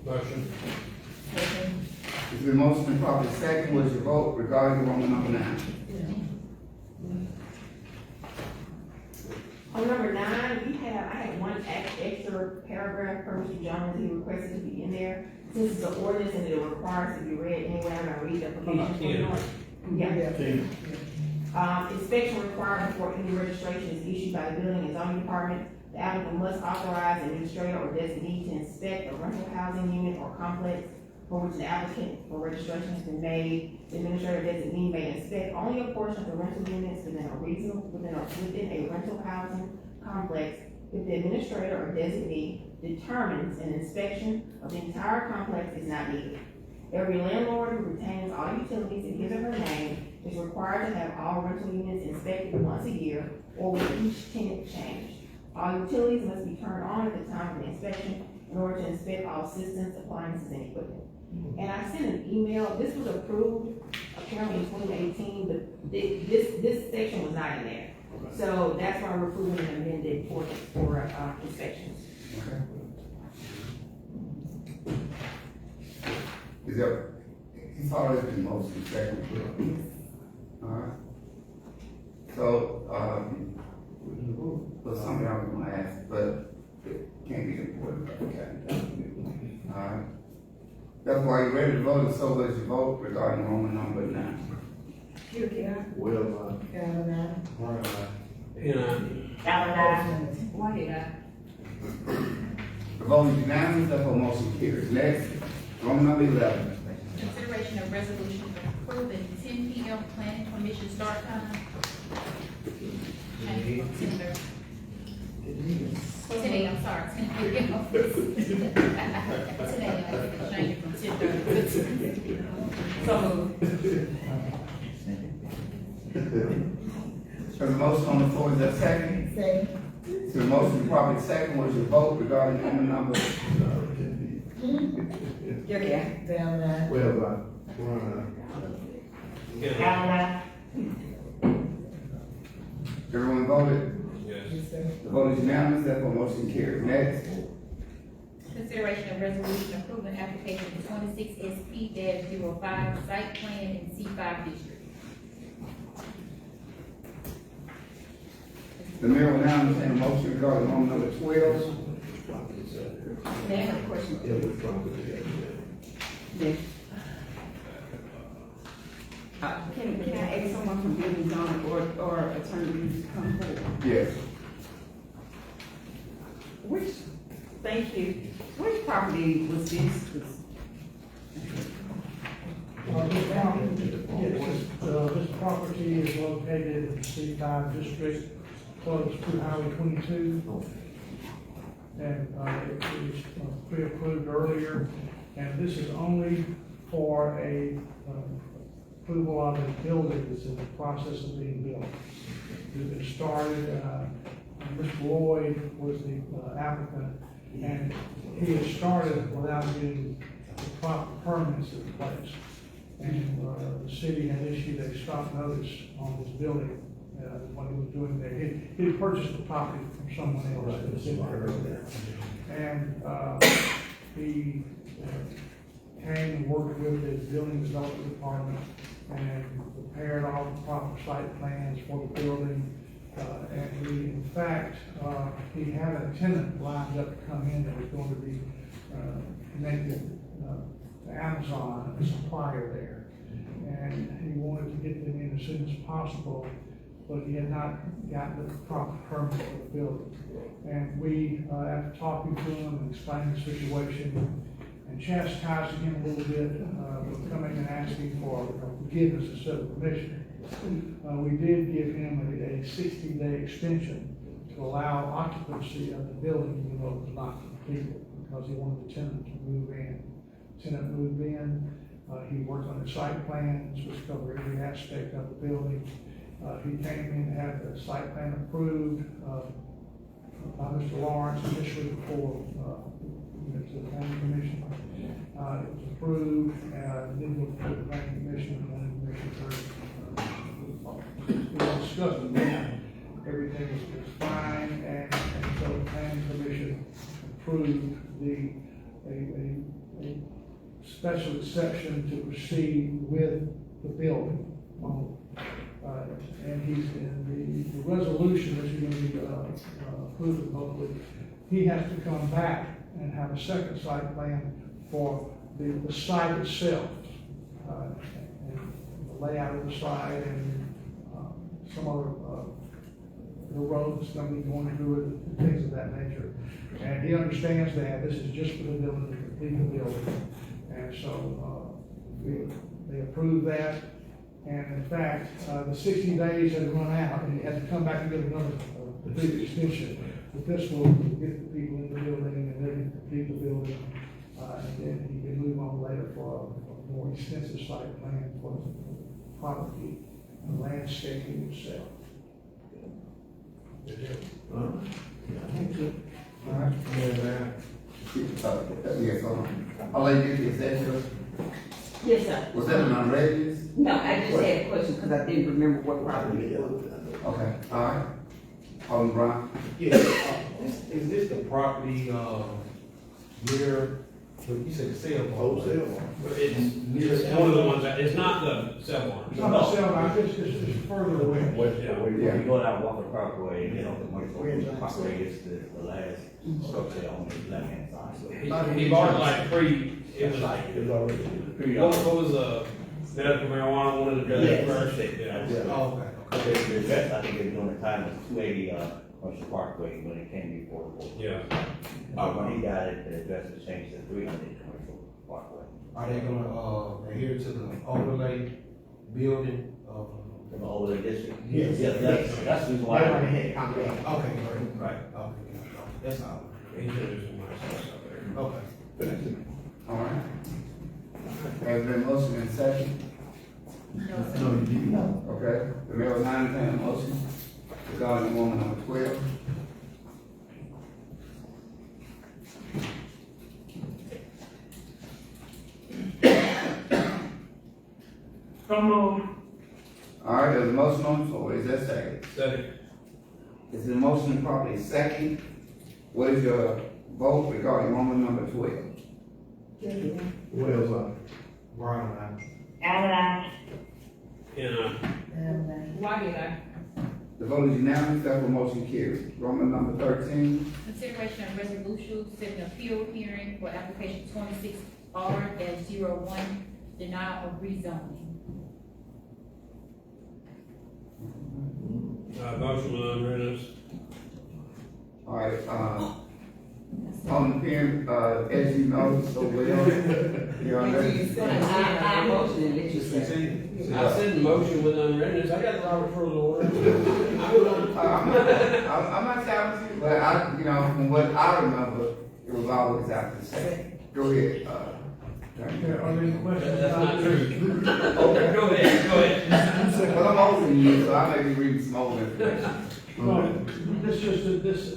Motion. It's been motion properly second. What is your vote regarding Roman number 9? On number 9, I had one extra paragraph per Mr. Jones, he requested to be in there. Since it's an ordinance and it requires to be read anyway, I'm gonna read the application for you. Yeah. Inspection requirement for any registration is issued by the building and zoning department. The applicant must authorize an administrator or designee to inspect a rental housing unit or complex for which the applicant for registration has been made. The administrator or designee may inspect only a portion of the rental units within a rental housing complex if the administrator or designee determines an inspection of the entire complex is not needed. Every landlord who retains all utilities in his or her name is required to have all rental units inspected once a year or with each tenant changed. All utilities must be turned on at the time of the inspection in order to inspect all systems, appliances, and equipment. And I sent an email, this was approved apparently in 2018, but this section was not in there. So that's why we're approving an amended for inspections. Okay. Is there, it's already been motion second. All right. So, but something I was gonna ask, but it can't be important, okay? All right. That's why you're ready to vote, so let's you vote regarding Roman number 9. Well, Why did I? The vote is unanimous, therefore motion carries. Next, Roman number 11. Consideration of resolution approving 10 p.m. planning commission start time. Change from 10:30. 10 a.m., sorry, 10 a.m. 10 a.m. Change it from 10:30. So moved. So the motion on the floor is that second? Second. So the motion properly second, was your vote regarding Roman number? Down well, Everyone voted? Yes. The vote is unanimous, therefore motion carries. Next, Consideration of resolution approving application 26SP-05 site plan in C5 district. the mayor will now entertain a motion regarding Roman number 12. May I have a question? Yes. Can I ask someone from building zone or attorney to come forward? Yes. Thank you. Which property was this? This property is located in the C5 district, close to Highway 22. And it was pre-approved earlier, and this is only for a approval of a building that's in the process of being built. It's been started, Mr. Lloyd was the applicant, and he had started without getting the proper permits in place. And the city had issued a stop notice on this building when he was doing that. He had purchased the property from someone else that was in there. And he came and worked with the building development department and prepared all the proper site plans for the building. And he, in fact, he had a tenant lined up to come in that was going to be connected to Amazon, a supplier there. And he wanted to get them in as soon as possible, but he had not gotten the proper permit for the building. And we, after talking to him and explaining the situation and chastising him a little bit, for coming and asking for forgiveness instead of permission, we did give him a 60-day extension to allow occupancy of the building, even though it was not completed, because he wanted the tenant to move in. Tenant moved in, he worked on the site plans, which covered every aspect of the building. He came in and had the site plan approved by Mr. Lawrence initially before we went to the planning commission. It was approved, then went to the planning commission, and the planning commission we discussed it then. Everything was fine, and so the planning commission approved a special exception to proceed with the building. And he's in the resolution that you're going to be approved hopefully. He has to come back and have a second site plan for the site itself, and the layout of the site and some other the road that's going to be going through it, and things of that nature. And he understands that this is just for the building, to complete the building. And so they approved that. And in fact, the 60 days had run out, and he had to come back and get another big extension. But this will get the people in the building, and they can complete the building, and then he can move on later for a more extensive site plan for the property, the landscaping itself. All right. Yes, I'll let you get the executive. Yes, sir. Was that an unread? No, I just had a question because I didn't remember what property it was. Okay, all right. Alderman Brown? Yeah, is this the property, near, what you said the sale barn? Wholesale. It's one of the ones that, it's not the cell barn. It's not a cell, I just, it's further away. When you go down Walker Parkway, you know, the Parkway is the last structure on the left hand side. He bought it like it was like, It's already. what was, medical marijuana, one of the drugs Yes. first? Yeah. Oh, okay. The address, I think, during the time was 280, Commercial Parkway, when it came before. Yeah. When he got it, the address was changed to 300 Commercial Parkway. Are they gonna, adhere to the overlay building? From the overlay district? Yes. Yeah, that's the reason why. Okay, great. Right. Okay, that's all. He should do some nice stuff out there. Okay. All right. Has been motion and second? No, you didn't. Okay. The mayor will now entertain a motion regarding woman number 12. So moved. All right, there's a motion on the floor. Is there a second? Second. Is the motion properly second? What is your vote regarding woman number 12? Well, Brian, Allen, Why did I? The vote is unanimous, therefore motion carries. Roman number 13. Consideration of resolution setting appeal hearing for application 26R-01, denial of rezoning. Motion with unread. All right, on the pen, as you know so well, you're under. I motion and let you say. I said motion with unreadness. I got the Robert's Rule of Order. I'm not challenging you, but from what I remember, it was always after second. Go ahead, Are there any questions? That's not true. Okay, go ahead. Well, I'm older than you, so I may be reading some old information. Well, this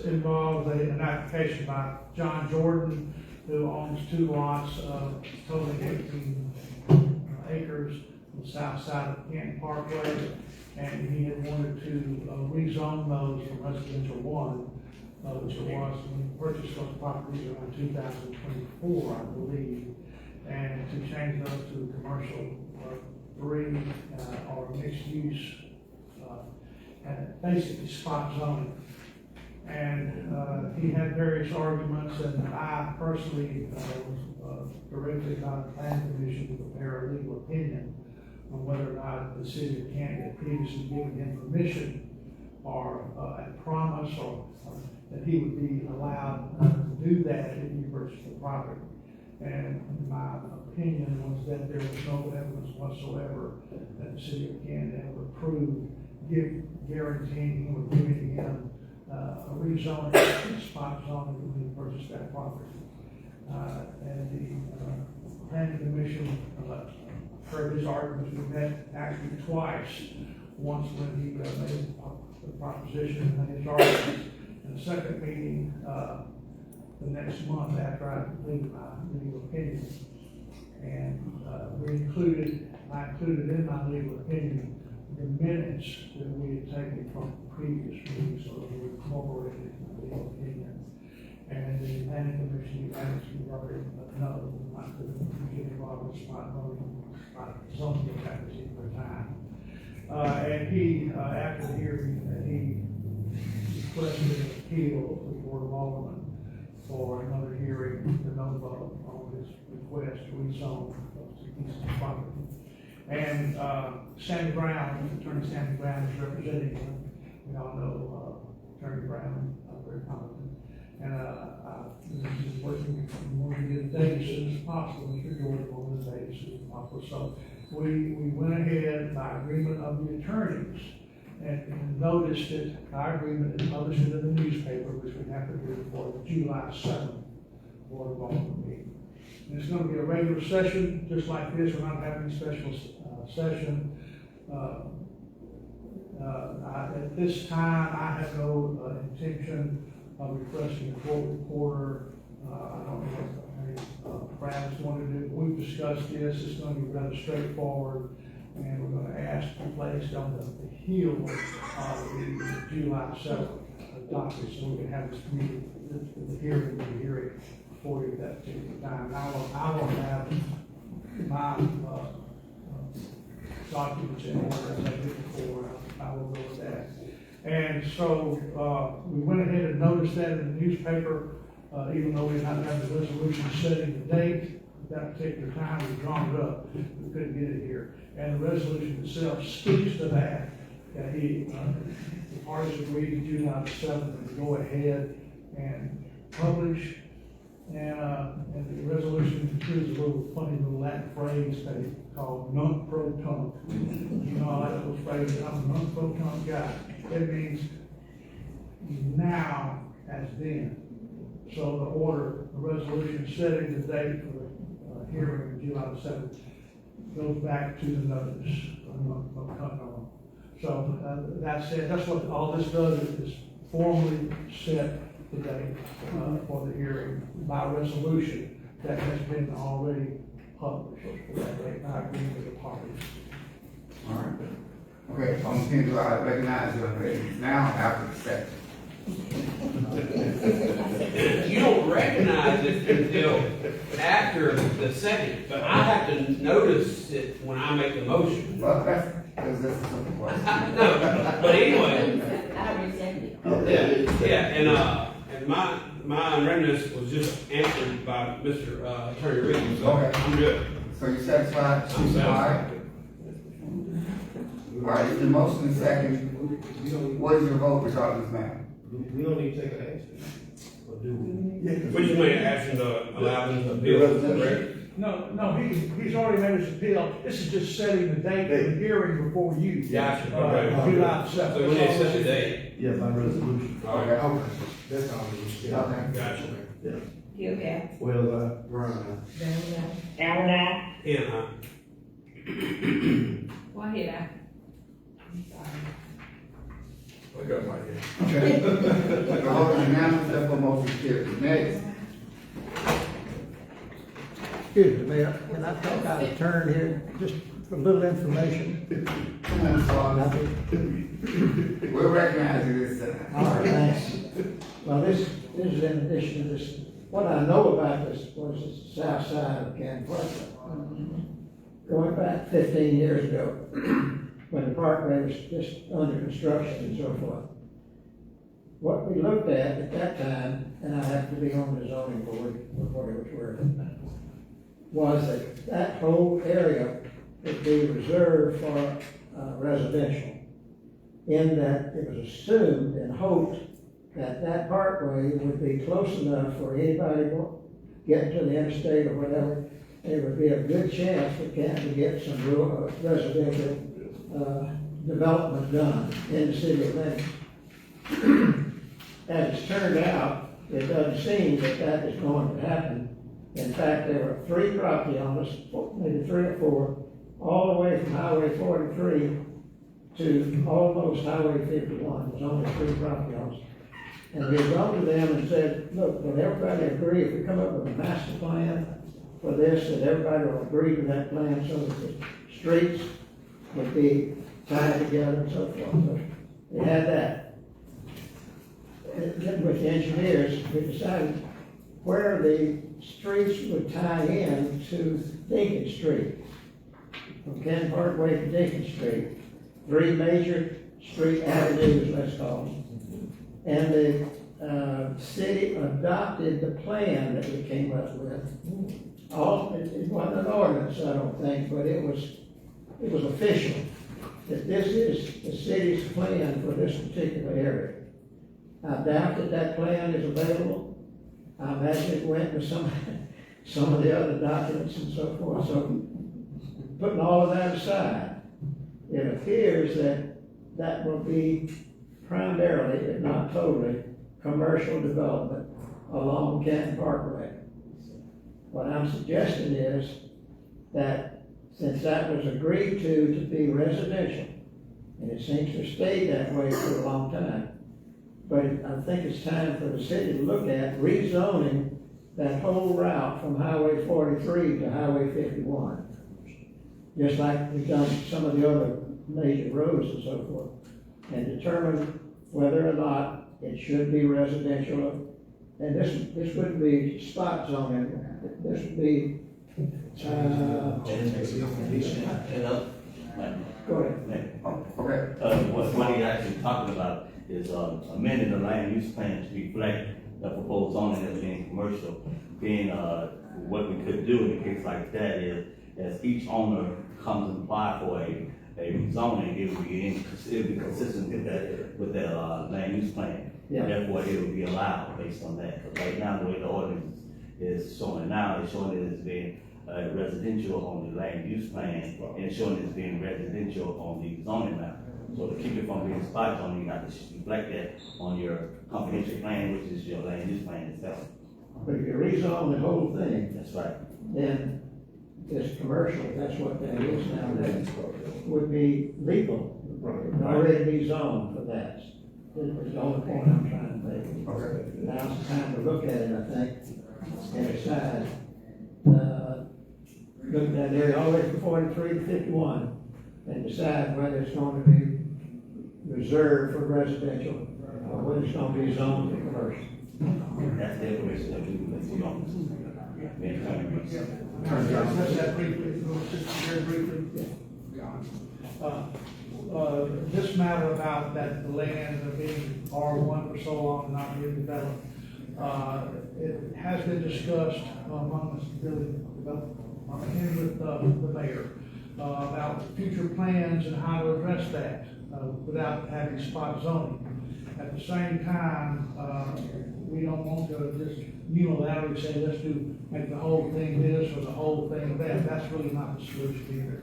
involves an application by John Jordan, who owns 2 lots, totaling 18 acres on the south side of Canton Parkway. And he had wanted to rezone those from residential 1, which it was when he purchased those properties around 2024, I believe. And to change those to commercial 3 or mixed use, and basically spot zoning. And he had various arguments, and I personally was directly by the planning commission to prepare a legal opinion on whether or not the city of Canton had previously given him permission or a promise or that he would be allowed to do that if he purchased the property. And my opinion was that there was no evidence whatsoever that the city of Canton ever approved, guaranteeing or giving him a rezoning, spot zoning when he purchased that property. And the planning commission heard his arguments. We met actually twice. Once when he made the proposition and his arguments, and the second meeting the next month after I completed my legal opinion. And I included in my legal opinion the minutes that we had taken from previous meetings, so they were incorporated in the legal opinion. And the planning commission unanimously voted no, not to get involved with spot zoning at that particular time. And he, after the hearing, he requested an appeal to the Board of Aldermen for another hearing, to no vote on his request to rezone the property. And Sammy Brown, Attorney Sammy Brown is representing him. We all know Attorney Brown, very competent. And he's working, we want to get a date as soon as possible. Mr. Jordan wanted a date as soon as possible. So we went ahead by agreement of the attorneys and noticed it by agreement and published it in the newspaper, which we have to do for the July 7th Board of Aldermen meeting. And it's gonna be a regular session, just like this, we're not having a special, session. At this time, I have no, intention of requesting a court reporter. I don't know what, Brad's going to do. We've discussed this, it's gonna be rather straightforward, and we're gonna ask to be placed on the heels of the July 7th docket, so we can have this meeting, the hearing for you at that particular time. I will have my, documents in order as I did before. I will go with that. And so, we went ahead and noticed that in the newspaper, even though we did not have the resolution setting the date at that particular time, we drawn it up. We couldn't get it here. And the resolution itself speaks to that the parties agreed to July the 7th to go ahead and publish. And the resolution includes a little funny little Latin phrase they call nunc pro tunc. You know, I like those phrases, I'm a nunc pro tunc guy. It means now as then. So the resolution setting the date for the hearing July the 7th goes back to the notice of Canton. So that's it. That's what all this does is formally set the date for the hearing by resolution that has been already published for that date. I agree with the parties. All right. Okay, on the do I recognize your ladies now after the session? You don't recognize it until after the second, but I have to notice it when I make the motion. Well, that's, because this is something else. No, but anyway, I resent it. and my remnants was just answered by Mr. Attorney Reed, so Okay. I'm good. So you satisfied? I'm satisfied. All right. All right, the motion is second. What is your vote regarding this matter? We don't need to take an action, or do we? We just made an action to allow them to appeal, correct? No, he's already made his appeal. This is just setting the date for the hearing before you. Gotcha, okay. July the 7th. So we need to set the date. Yeah, by resolution. All right, Okay. That's all we need. Okay. gotcha. Yeah. You okay? Well, Brown, Allen, aye. And, Go ahead, I got my head. Okay. The vote is unanimous, therefore motion carries. Next. Excuse me, Mayor, can I talk out of turn here, just for a little information? Come on, Sergeant. We'll recognize you this time. All right, thanks. Well, this is in addition to this, what I know about this was the south side of Canton Parkway. Going back 15 years ago, when the parkway was just under construction and so forth. What we looked at that time, and I have to be on the zoning board before it was working, was that whole area would be reserved for residential. In that it was assumed and hoped that that parkway would be close enough for anybody getting to the interstate or whatever, there would be a good chance for Canton to get some real residential development done in the city of Lincoln. As it's turned out, it doesn't seem that that is going to happen. In fact, there were 3 property owners, maybe 3 or 4, all the way from Highway 43 to almost Highway 51. There's only 3 property owners. And we had gone to them and said, look, would everybody agree if we come up with a master plan for this, that everybody will agree to that plan so that the streets would be tied together and so forth. So we had that. With the engineers, we decided where the streets would tie in to Deacon Street. From Canton Parkway to Deacon Street. 3 major street avenues, let's call them. And the city adopted the plan that we came up with. It wasn't an ordinance, I don't think, but it was official. That this is the city's plan for this particular area. I doubt that that plan is available. I imagine it went to some of the other documents and so forth. So putting all of that aside, it appears that will be primarily, if not totally, commercial development along Canton Parkway. What I'm suggesting is that since that was agreed to be residential, and it seems to stay that way for a long time, but I think it's time for the city to look at rezoning that whole route from Highway 43 to Highway 51. Just like we've done some of the other major roads and so forth, and determine whether or not it should be residential. And this wouldn't be spot zoning, this would be, go ahead. Okay. What he actually talking about is amending the land use plan to reflect the proposed zoning as being commercial. Being, what we could do in a case like that is, as each owner comes and apply for a zoning, it would be consistent with that land use plan. Yeah. Therefore, it would be allowed based on that. Because right now, the way the ordinance is showing now, it's showing it as being residential on the land use plan, and it's showing it as being residential on the zoning map. So to keep it from being spot zoning, you have to reflect that on your comprehensive plan, which is your land use plan itself. But if you rezone the whole thing, That's right. then this commercial, that's what that is now, then would be legal. It would already be zoned for that. That's the only point I'm trying to make. Okay. Now's the time to look at it, I think, and decide. Look at that area all the way from 43 to 51 and decide whether it's going to be reserved for residential or whether it's going to be zoned for commercial. That's the information that we will let you know. Address that briefly, just very briefly. This matter about that the land being R1 for so long and not being developed, it has been discussed among the and with the mayor about future plans and how to address that without having spot zoning. At the same time, we don't want to just unilaterally say, let's make the whole thing this or the whole thing that. That's really not the solution either.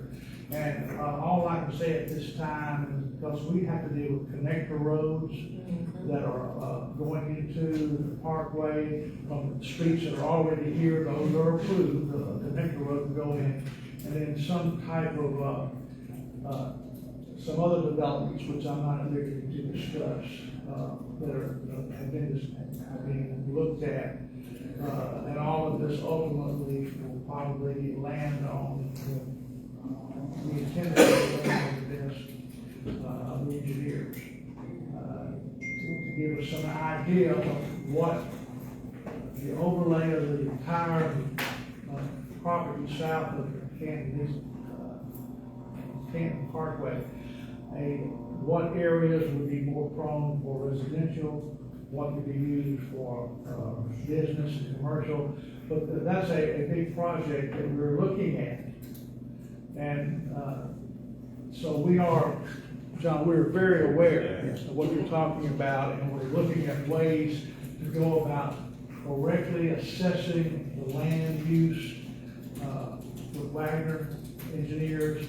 And all I can say at this time is because we have to deal with connector roads that are going into the parkway from the streets that are already here, those are approved, the connector road to go in, and then some type of some other developments which I'm not at liberty to discuss that have been looked at, and all of this ultimately will probably land on the intended this of the engineers to give us some idea of what the overlay of the entire property south of Canton Parkway. What areas would be more prone for residential, what could be used for business and commercial. But that's a big project that we're looking at. And so we are, John, we're very aware of what you're talking about, and we're looking at ways to go about correctly assessing the land use with Wagner engineers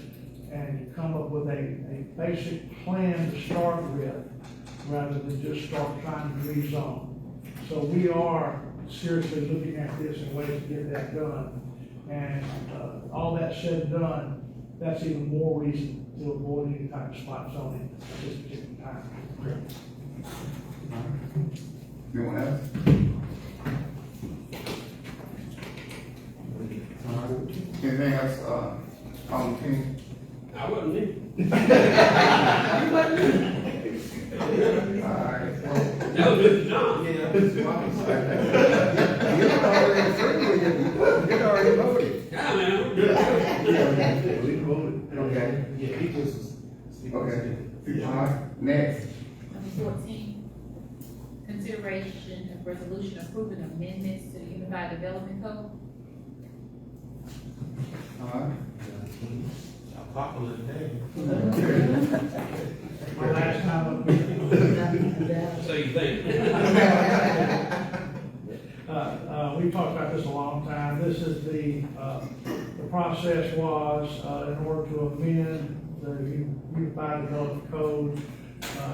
and come up with a basic plan to start with rather than just start trying to rezone. So we are seriously looking at this and ways to get that done. And all that said and done, that's even more reason to avoid any type of spot zoning at this particular time. Anyone else? Anything else, on King? I wasn't there. All right. That was Mr. John. You're already voted. Yeah, man. We voted. Okay. Yeah, he just was. Okay. All right, next. Number 14, consideration of resolution approving amendments to the Unified Development Code. All right. Popular today. My last time up here. So you think? We talked about this a long time. This is the process was, in order to amend the Unified Development Code,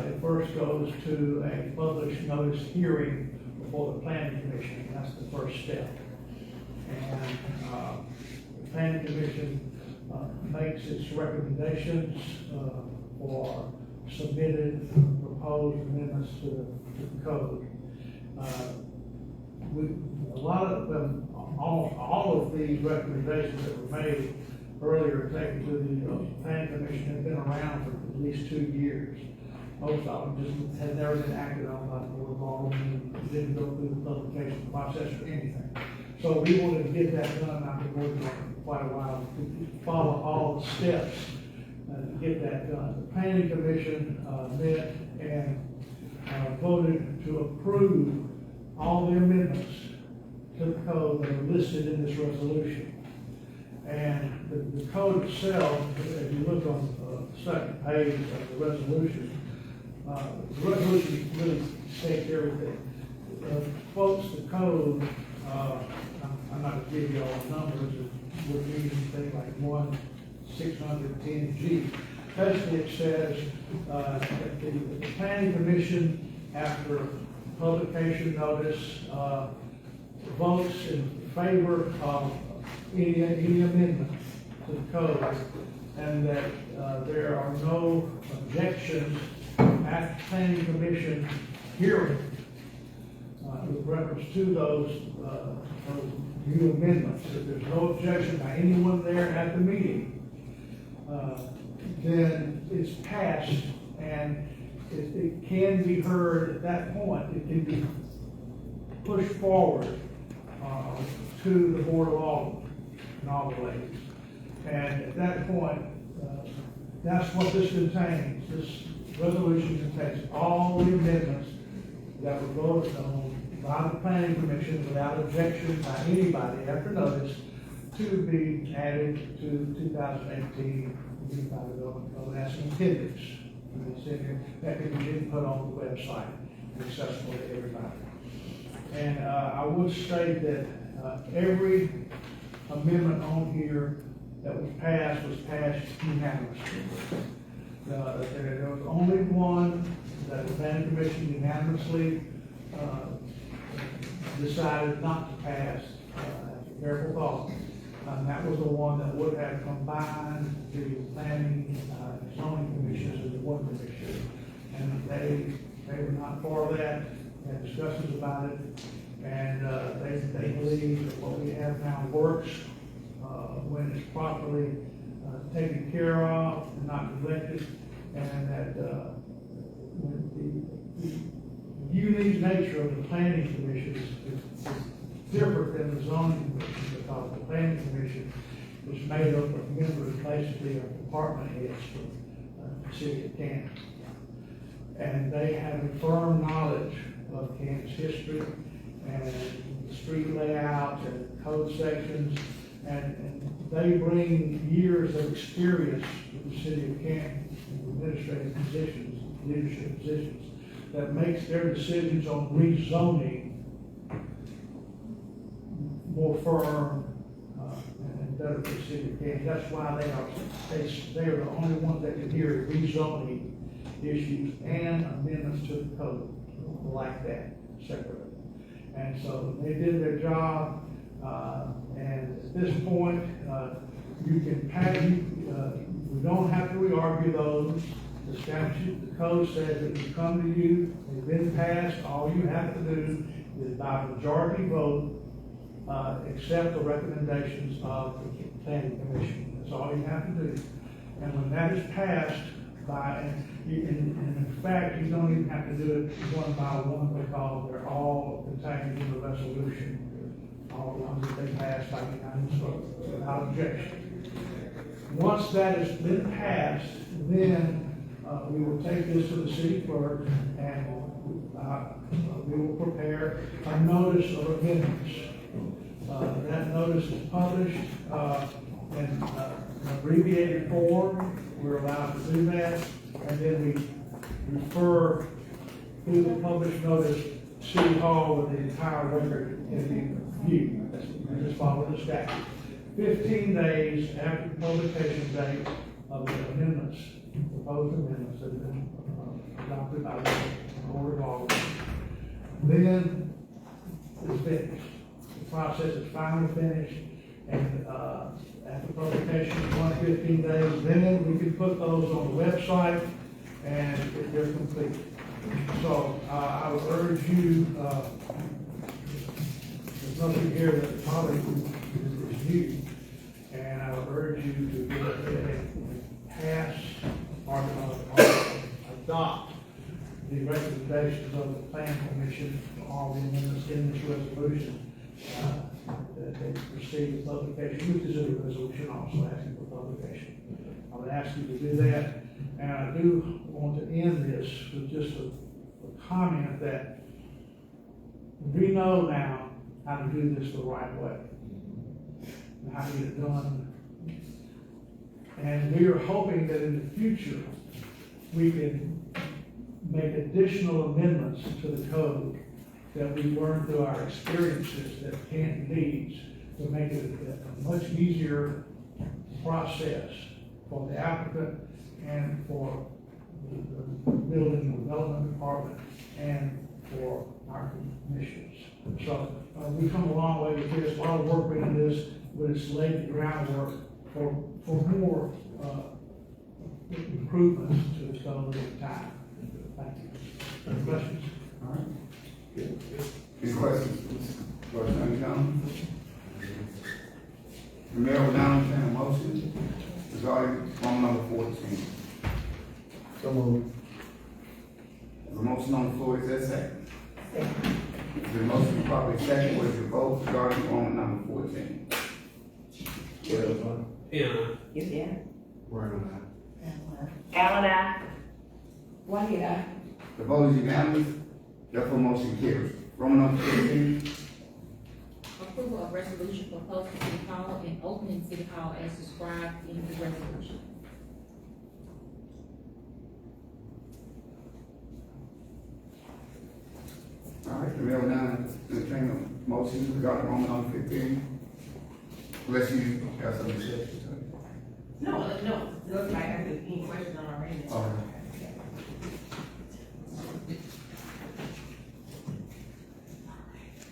it first goes to a published notice hearing before the Planning Commission. That's the first step. And, the planning commission, makes its recommendations, for submitted proposed amendments to the code. A lot of them, all of these recommendations that were made earlier taken to the planning commission have been around for at least 2 years. Most of them just had never been acted on by the board of aldermen, and didn't go through the publication process or anything. So we wanted to get that done after working on it for quite a while, to follow all the steps to get that done. The planning commission met and voted to approve all the amendments to the code that are listed in this resolution. And the code itself, if you look on the second page of the resolution really states everything. Quotes the code, I'm not going to give you all the numbers, we're using things like 1610G. Basically, it says that the planning commission, after publication notice, votes in favor of any amendment to the code, and that there are no objections at the planning commission hearing with reference to those new amendments. If there's no objection by anyone there at the meeting, then it's passed, and it can be heard at that point. It can be pushed forward to the Board of Aldermen and all the ladies. And at that point, that's what this contains. This resolution contains all the amendments that were voted on by the planning commission without objection by anybody after notice to be added to 2018 by the government as an appendix. That can be put on the website, accessible to everybody. And I would state that every amendment on here that was passed unanimously. There was only one that the planning commission unanimously decided not to pass after careful thought. And that was the one that would have combined the planning zoning commissions into one commission. And they were not for that, had discussions about it, and they believe that what we have now works when it's properly taken care of and not neglected, and that the unique nature of the planning commission is different than the zoning commission, because the planning commission is made up of members basically of department heads from the city of Canton. And they have a firm knowledge of Canton's history and the street layout and code sections, and they bring years of experience to the city of Canton in administrative positions, leadership positions, that makes their decisions on rezoning more firm and better for the city of Canton. That's why they are the only ones that can hear rezoning issues and amendments to the code like that separately. And so they did their job, and at this point, you can we don't have to re-argue those. The statute, the code says that you come to you, they've been passed, all you have to do is by majority vote, accept the recommendations of the planning commission. That's all you have to do. And when that is passed in fact, you don't even have to do it one by one, because they're all contained in the resolution. All the ones that they passed by unanimous vote without objection. Once that has been passed, then we will take this to the city clerk, and we will prepare a notice of amendments. That notice is published in an abbreviated form. We're allowed to do that, and then we refer through the published notice to City Hall with the entire record in view. We just follow the statute. 15 days after the publication date of the amendments, proposed amendments that have been adopted by the Board of Aldermen, then it's finished. process is finally finished, and, after publication, 115 days, then we can put those on the website, and they're complete. So, I would urge you, there's nothing here that probably is new, and I would urge you to go ahead and pass or adopt the recommendations of the plan commission, all the amendments in this resolution, that they proceed with publication, which is a resolution also asking for publication. I would ask you to do that, and I do want to end this with just a comment that we know now how to do this the right way, and how to get it done. And we are hoping that in the future, we can make additional amendments to the code that we learned through our experiences that Canton needs to make it a much easier process for the applicant and for the building and development department and for our commissions. So we've come a long way with this. A lot of work went into this, but it's laid the groundwork for more improvements to the code over time. Thank you. Any questions? All right. Any questions? Questions, John? The mayor will now entertain a motion regarding form number 14. So moved. The motion on the floor is there second. The motion is properly second. What is your vote regarding form number 14? Yeah. Allen, I. The vote is unanimous. Therefore, motion carries. Roman number 15. Approval of resolution for closing City Hall and opening City Hall as described in the resolution. All right, the mayor will now entertain a motion regarding Roman number 15. Unless you have something to say. No, looks like I have any questions on our end. All right.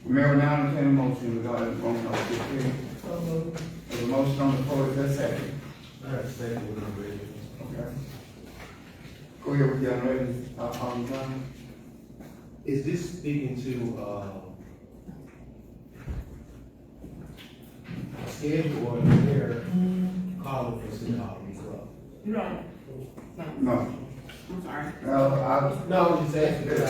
The mayor will now entertain a motion regarding Roman number 15. There's a motion on the floor, is there a second? All right, second when I'm ready. Okay. Go ahead with your ready, John. Is this speaking to, schedule or their calling for City Hall as well? No. I'm sorry. No, I'm just asking, because I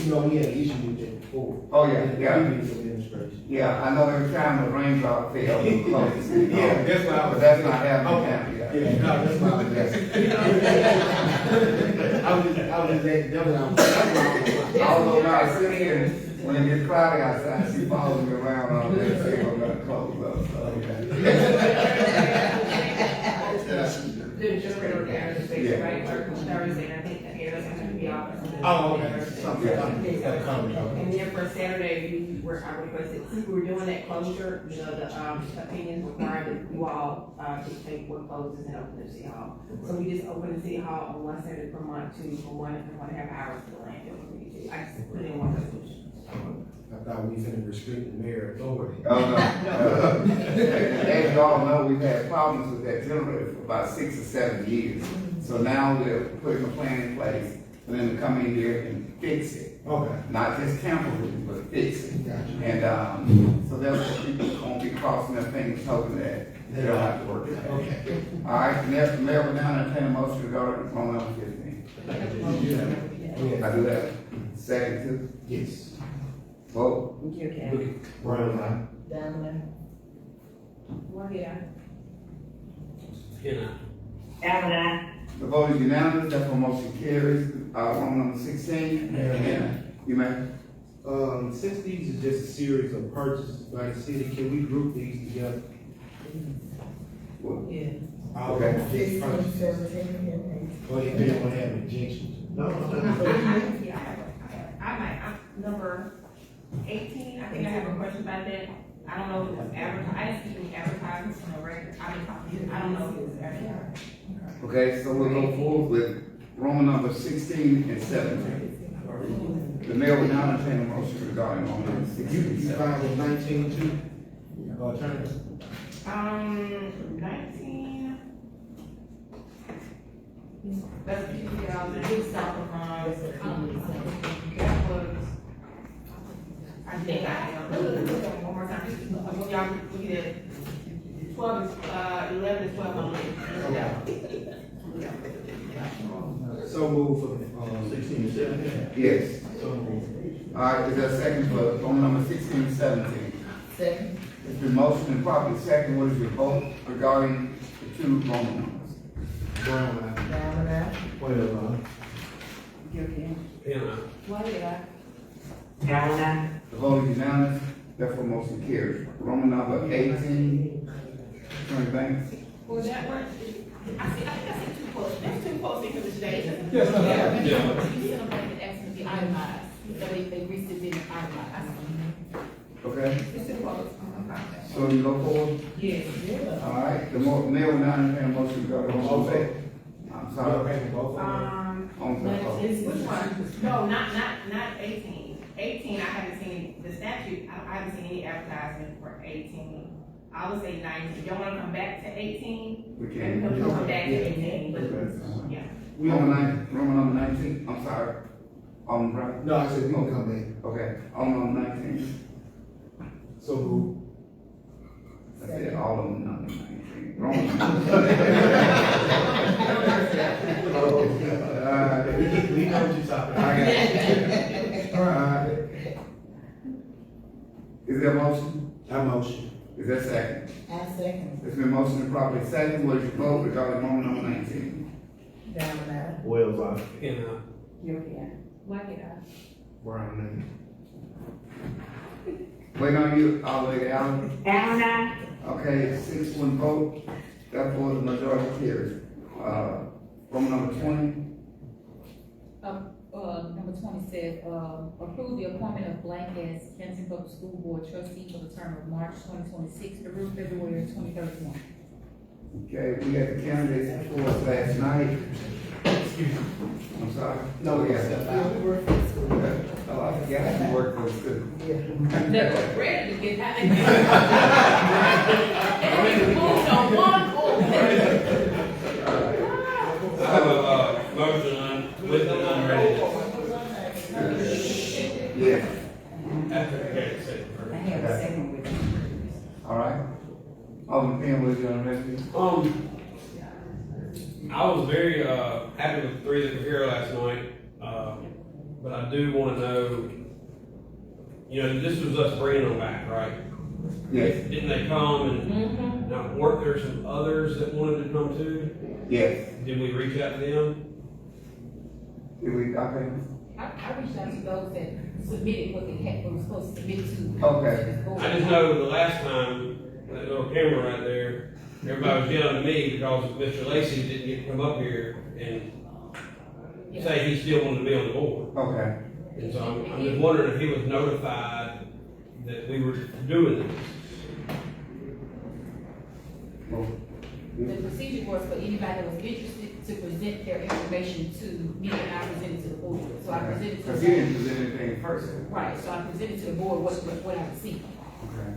know, we had an issue with that before. Oh, yeah. Previous administration. Yeah, I know every time the raindrop fell, we closed the city hall. Yeah, that's why I was. But that's not happening Okay. now, Yeah, no, that's why I was asking. I was just, Although now I sit here, when it gets cloudy outside, she follows me around all day, and say, I'm gonna close up, so, The generator repair station, right, work on Thursday, and I think the air doesn't have to be off. Oh, okay. Something, got a comment. And then for Saturday, I requested, since we were doing that closure, the opinions required that you all, dictate what closes and open the City Hall. So we just opened the City Hall on one Saturday per month for 1.5 hours for the landfill committee. I just put in one resolution. I thought we was gonna restrict the mayor authority. Oh, no. As you all know, we've had problems with that generator for about 6 or 7 years. So now we're putting a plan in place for them to come in here and fix it. Okay. Not just tamper with it, but fix it. Gotcha. And, so therefore people won't be crossing their fingers hoping that they don't have to work it out. Okay. All right, the mayor will now entertain a motion regarding Roman number 15. I do that. Second too. Yes. Vote. Brown, Allen, I. The vote is unanimous, therefore motion carries. Roman number 16. You may. Since these are just a series of purchases by the city, can we group these together? Yeah. Okay. 16, 17, and 18. Or if they don't have objections? Yeah, number 18, I think I have a question about that. I don't know if it was advertised, I didn't see any advertisements on the record. I don't know if it was advertised. Okay, so we'll go forward with Roman number 16 and 17. The mayor will now entertain a motion regarding Roman number 16 and You 17. fine with 19 too? Attorney? 19. That's the big soccer funds. That was, I think I am. Look one more time. Y'all look at it. 12 is, 11 is 12 on me. So move for, 16 and 17? Yes. So move. All right, is there a second for phone number 16 and 17? Second. It's been motioned and properly second. What is your vote regarding the two Roman numbers? Brown eye. Down and out. Well, Why did I? The vote is unanimous, therefore motion carries. Roman number 18, Attorney Banks. Was that one? I think I see 2 posts. There's 2 posts in here today. Yes, Yeah. You sent them back and asked them to be itemized, so they resubmitted itemized. Okay, It's 2 posts. so you go forward? Yes. All right, the mayor will now entertain a motion to go to Roman number 8. I'm sorry. On the vote. Which one? No, not 18. 18, I haven't seen, the statute, I haven't seen any advertisement for 18. I would say 19. Y'all wanna come back to 18? We Maybe can. we'll come back to 18, but, yeah. Roman number 19, I'm sorry. Alderman Brown? no, I said we can come in. Okay, Alderman number 19. So move. I said Alderman number 19. Roman number. We know what you're talking I got it. All right. Is there a motion? I motion. Is there a second? I second. It's been motioned and properly second. What is your vote regarding Roman number 19? Down and out. Wells eye. Why did I? Brown eye. Wait on you all the way down. Okay, 6-1 vote. Therefore, the majority carries. Roman number 20. Number 20 said, approve the appointment of blank as Canton Public School Board trustee for the term of March 2026 through February 2031. Okay, we had the candidates before us last night. Excuse me. I'm sorry. No, we got that. Oh, I forgot you work for the school. They were ready to get out. And we moved on one over. I have a, motion with the unread. Yeah. After the candidate said I have a second with you. All right. Alderman Pam, what is your resolution? I was very, happy with the 3 that were here last night, but I do wanna know, this was us bringing them back, right? Yes. Didn't they come and, now, weren't there some others that wanted to come too? Yes. Did we reach out to them? Did we, okay. I reached out to those that submitted what they had, what was supposed to submit to. Okay. this board. I just know the last time, that little camera right there, everybody was yelling at me because Mr. Lacy didn't get to come up here and say he still wanted to be on the board. Okay. And so I'm just wondering if he was notified that we were doing this. The procedure was for anybody that was interested to present their information to me and I presented to the board. So I presented to Because the he didn't present anything first. right, so I presented to the board what I received. Okay.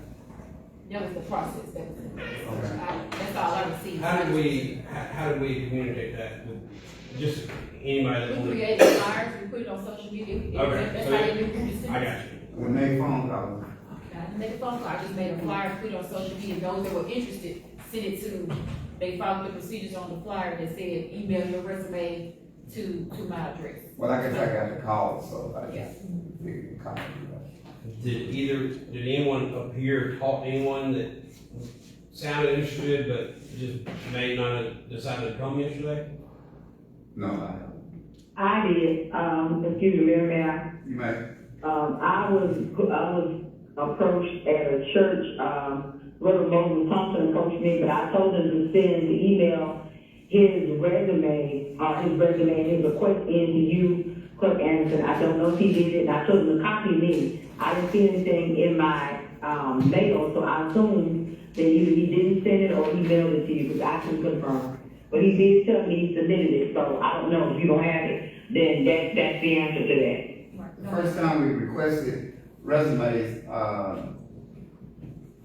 That was the process, that was, Okay. that's all I received. How did we communicate that with just anybody that We wanted? created flyers, we put it on social media. Okay, That's so how they do it. I got you. We made phone calls. I didn't make a phone call, I just made a flyer, put it on social media, those that were interested, sent it to, they followed the procedures on the flyer that said, email your resume to my address. Well, I guess I got the call, so I Yeah. just figured to call you. Did anyone up here talk to anyone that sounded interested but just may not have decided to come yesterday? No, I haven't. I did, excuse me, Mayor, You may. I was approached at a church, Reverend Moses Thompson approached me, but I told him to send the email, his resume and his request in to you, Clerk Anderson. I don't know if he did it, and I told him to copy me. I didn't see anything in my, mail, so I assumed that either he didn't send it or he mailed it to you, because I couldn't confirm. But he did tell me he submitted it, so I don't know, if you don't have it, then that's the answer to that. The first time we requested resumes,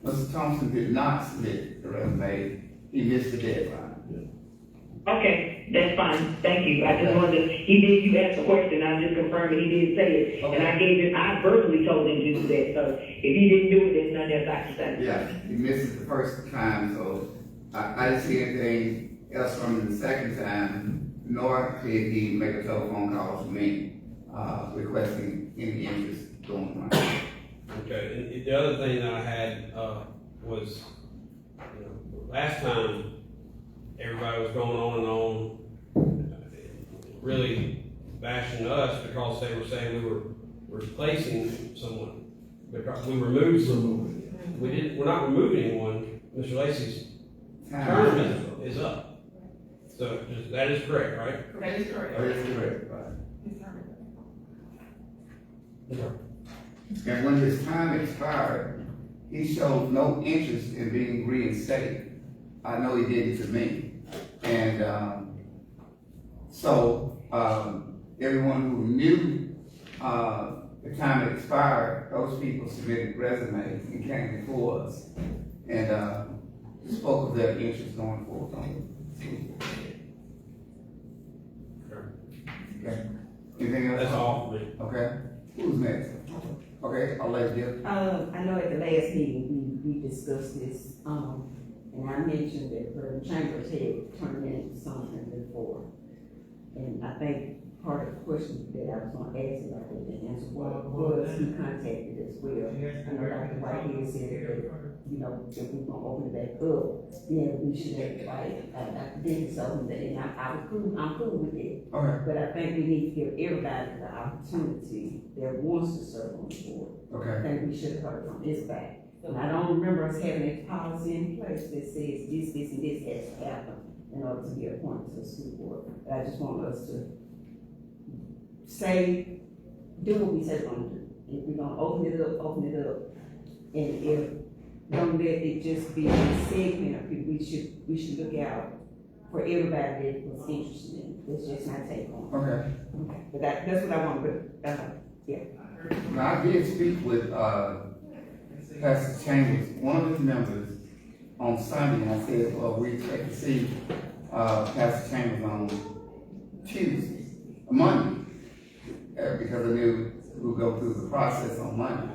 Mr. Thompson did not submit the resume, he missed the deadline. Okay, that's fine, thank you. I just wanted to, you asked a question, I just confirmed that he did say it. Okay. And I verbally told him to do that, so if he didn't do it, there's nothing else I can say. Yeah, he missed it the first time, so I didn't see anything else from him the second time, nor did he make a telephone call to me, requesting any interest going on. Okay, and the other thing that I had, was, you know, last time, everybody was going on and on, really bashing us because they were saying we were replacing someone. Because we removed someone. We're not removing anyone. Mr. Lacy's term is up. So that is correct, right? That is correct. That is correct, right. Okay. And when his time expired, he showed no interest in being reinstated. I know he did it to me. And, everyone who knew, the time it expired, those people submitted resumes and came before us. And, spoke of their interest going forward on it. Okay. Anything else? That's all for me. Okay. Who's next? Okay, I'll let you. I know at the last meeting, we discussed this, and I mentioned that the chambers had turned in something before. And I think part of the question that I was gonna ask about the answer was he contacted as well. And Dr. Whitehead said that, you know, if we're gonna open it back up, then we should have, Dr. Dennis told him that, and I'm cool with it. Okay. But I think we need to give everybody the opportunity that wants to serve on the board. Okay. I think we should have heard from this back. And I don't remember us having a policy in place that says this, and this has to happen in order to be appointed to the school board. But I just want us to do what we said we're gonna do. If we're gonna open it up. And if, don't let it just be a segment of people, we should look out for everybody that was interested in it. That's just my take on it. Okay. Okay. But that's what I want, but, yeah. Now, I did speak with, Pastor Chambers, one of his members, on Sunday, and I said, well, we expect to see, Pastor Chambers on Monday, because I knew we would go through the process on Monday.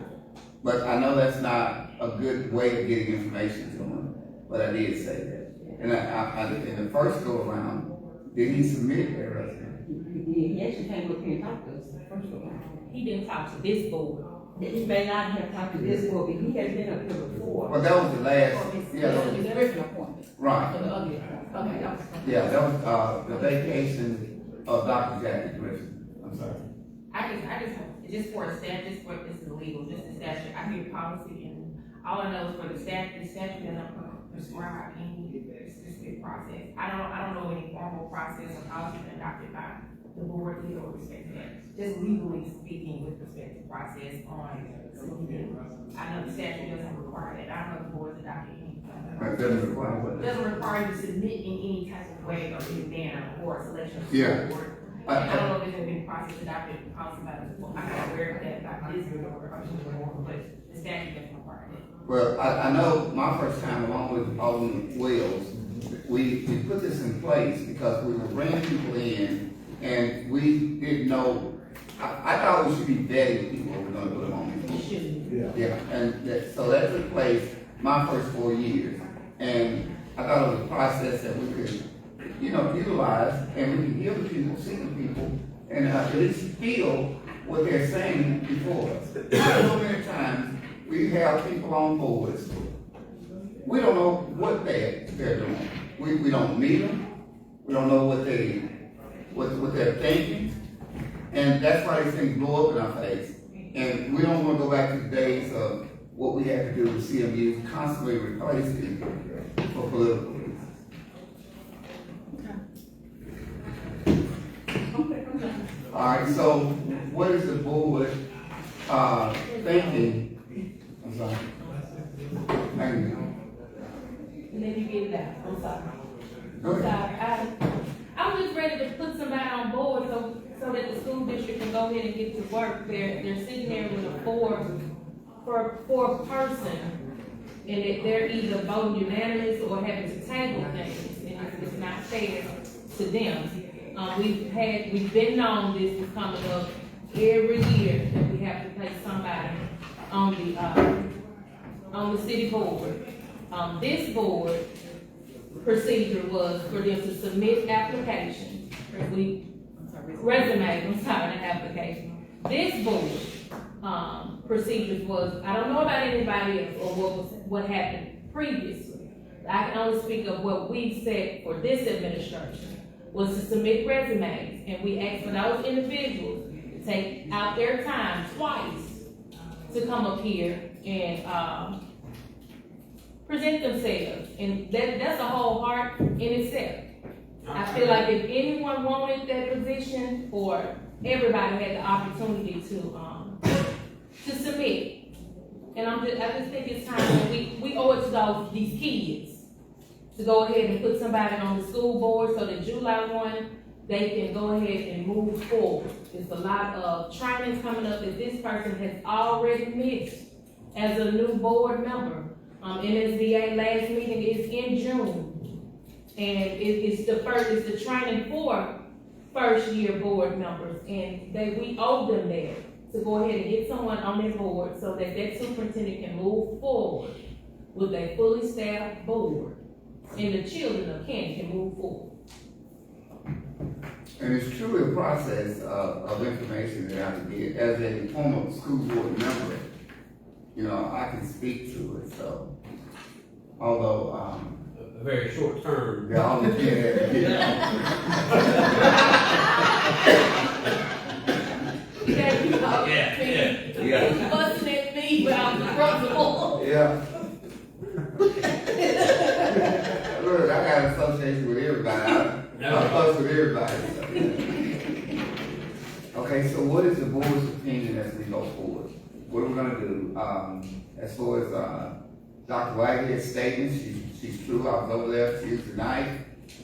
But I know that's not a good way of getting information to him, but I did say that. And I in the first go around, did he submit that resume? He actually came up here and talked to us the first go around. He didn't talk to this board. He may not have talked to this board, but he has been up here before. Well, that was the last, yeah, that was, His original appointment. right. For the other appointment. Okay, that was. Yeah, that was, the vacation of Dr. Jackie Griffin. I'm sorry. Just for a statute, this is illegal, just a statute, I hear policy, and all I know is for the statute doesn't prescribe any specific process. I don't know any formal process or policy adopted by the board either with respect to that. Just legally speaking with respect to process on submitting. I know the statute doesn't require that, I don't know if the board's adopted anything. It doesn't require what? It doesn't require you to submit in any type of way or any manner or selection of Yeah. board. I don't know if there's been process adopted policy by the board. I'm not aware of that by this board or the board, but the statute doesn't require it. Well, I know my first time along with Alderman Wells, we put this in place because we were bringing people in and we didn't know, I thought we should be vetting people when we're gonna put them on this board. Yeah, and so that took place my first 4 years. And I thought it was a process that we could, utilize, and we can hear the people, see the people, and at least feel what they're saying before us. So many times, we have people on boards, we don't know what they're doing. We don't meet them, we don't know what they're thinking, and that's why these things blow up in our face. And we don't want to go back to the days of what we had to do with CMU, constantly replacing for political reasons. All right, so what is the board thinking? I'm sorry. Thank you. Let me get it out, I'm sorry. Go I'm ahead. sorry, I'm just ready to put somebody on board so that the school district can go ahead and get to work. They're sitting there with a four person. and that they're either voting unanimous or having to table things, and it's not fair to them. We've been known this is coming up every year, that we have to place somebody on the city board. This board procedure was for them to submit applications, resume, not application. This board, procedures was, I don't know about anybody else or what happened previously. I can only speak of what we said for this administration, was to submit resumes, and we asked for those individuals to take out their time twice to come up here and, present themselves, and that's a whole heart in itself. I feel like if anyone wanted that position, or everybody had the opportunity to submit. And I just think it's time that we owe it to these kids to go ahead and put somebody on the school board so that July 1, they can go ahead and move forward. There's a lot of trainings coming up that this person has already missed as a new board member. NSBA last meeting is in June, and it's the training for first year board members, and we owe them that, to go ahead and get someone on their board so that superintendent can move forward with a fully staffed board, and the children of Canton can move forward. And it's truly a process of information that I can get. As a former school board member, I can speak to it, so, although, A very short term. they're all looking at it. Yeah. Busting at me about the principal. Yeah. Look, I got association with everybody. I'm close with everybody. Okay, so what is the board's opinion as we go forward? What are we gonna do? As far as, Dr. Whitehead's statement, she's true. I was over there Tuesday night.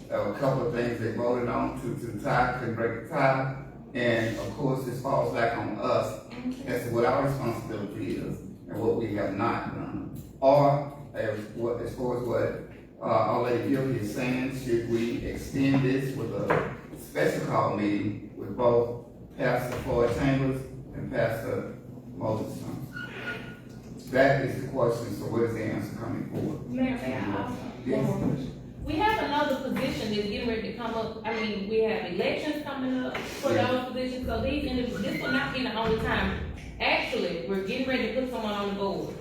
There were a couple of things they voted on to the tie, couldn't break the tie. And of course, this falls back on us as to what our responsibility is and what we have not done. Or as far as what our lady Gilby is saying, should we extend this with a special call meeting with both Pastor Floyd Chambers and Pastor Moses Thompson? That is the question, so what is the answer coming forward? Mayor, Yes. we have another position that's getting ready to come up. I mean, we have elections coming up for those positions, so this will not be the only time. Actually, we're getting ready to put someone on the board.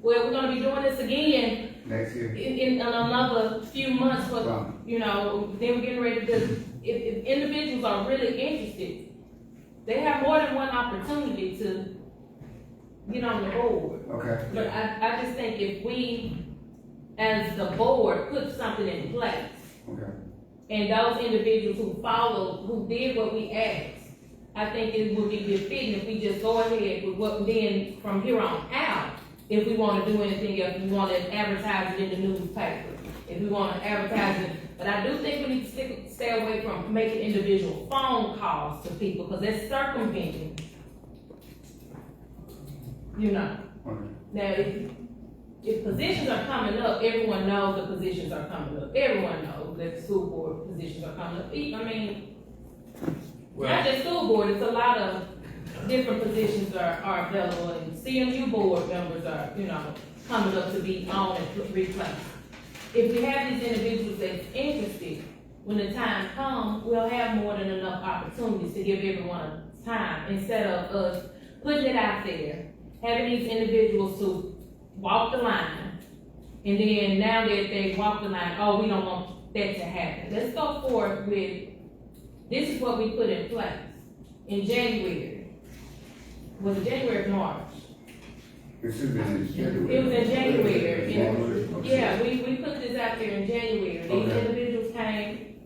Well, we're gonna be doing this again Next year. in another few months, but, then we're getting ready to, if individuals are really interested, they have more than one opportunity to get on the board. Okay. But I just think if we, as the board, put something in place, Okay. and those individuals who followed, who did what we asked, I think it would be befitting if we just go ahead with what, then from here on out, if we wanna do anything else, we wanna advertise it in the newspaper, if we wanna advertise it. But I do think we need to stay away from making individual phone calls to people, because that's circumventing. Okay. Now, if positions are coming up, everyone knows the positions are coming up. Everyone knows that the school board positions are coming up. I mean, not just school board, it's a lot of different positions are available, and CMU board members are, coming up to be on and replaced. If we have these individuals that's interested, when the time comes, we'll have more than enough opportunities to give everyone time, instead of us putting it out there, having these individuals to walk the line, and then now that they walk the line, oh, we don't want that to happen. Let's go forward with, this is what we put in place in January. Was it January or March? It should be in January. It was in January. January. Okay. Yeah, we put this out there in January. These individuals came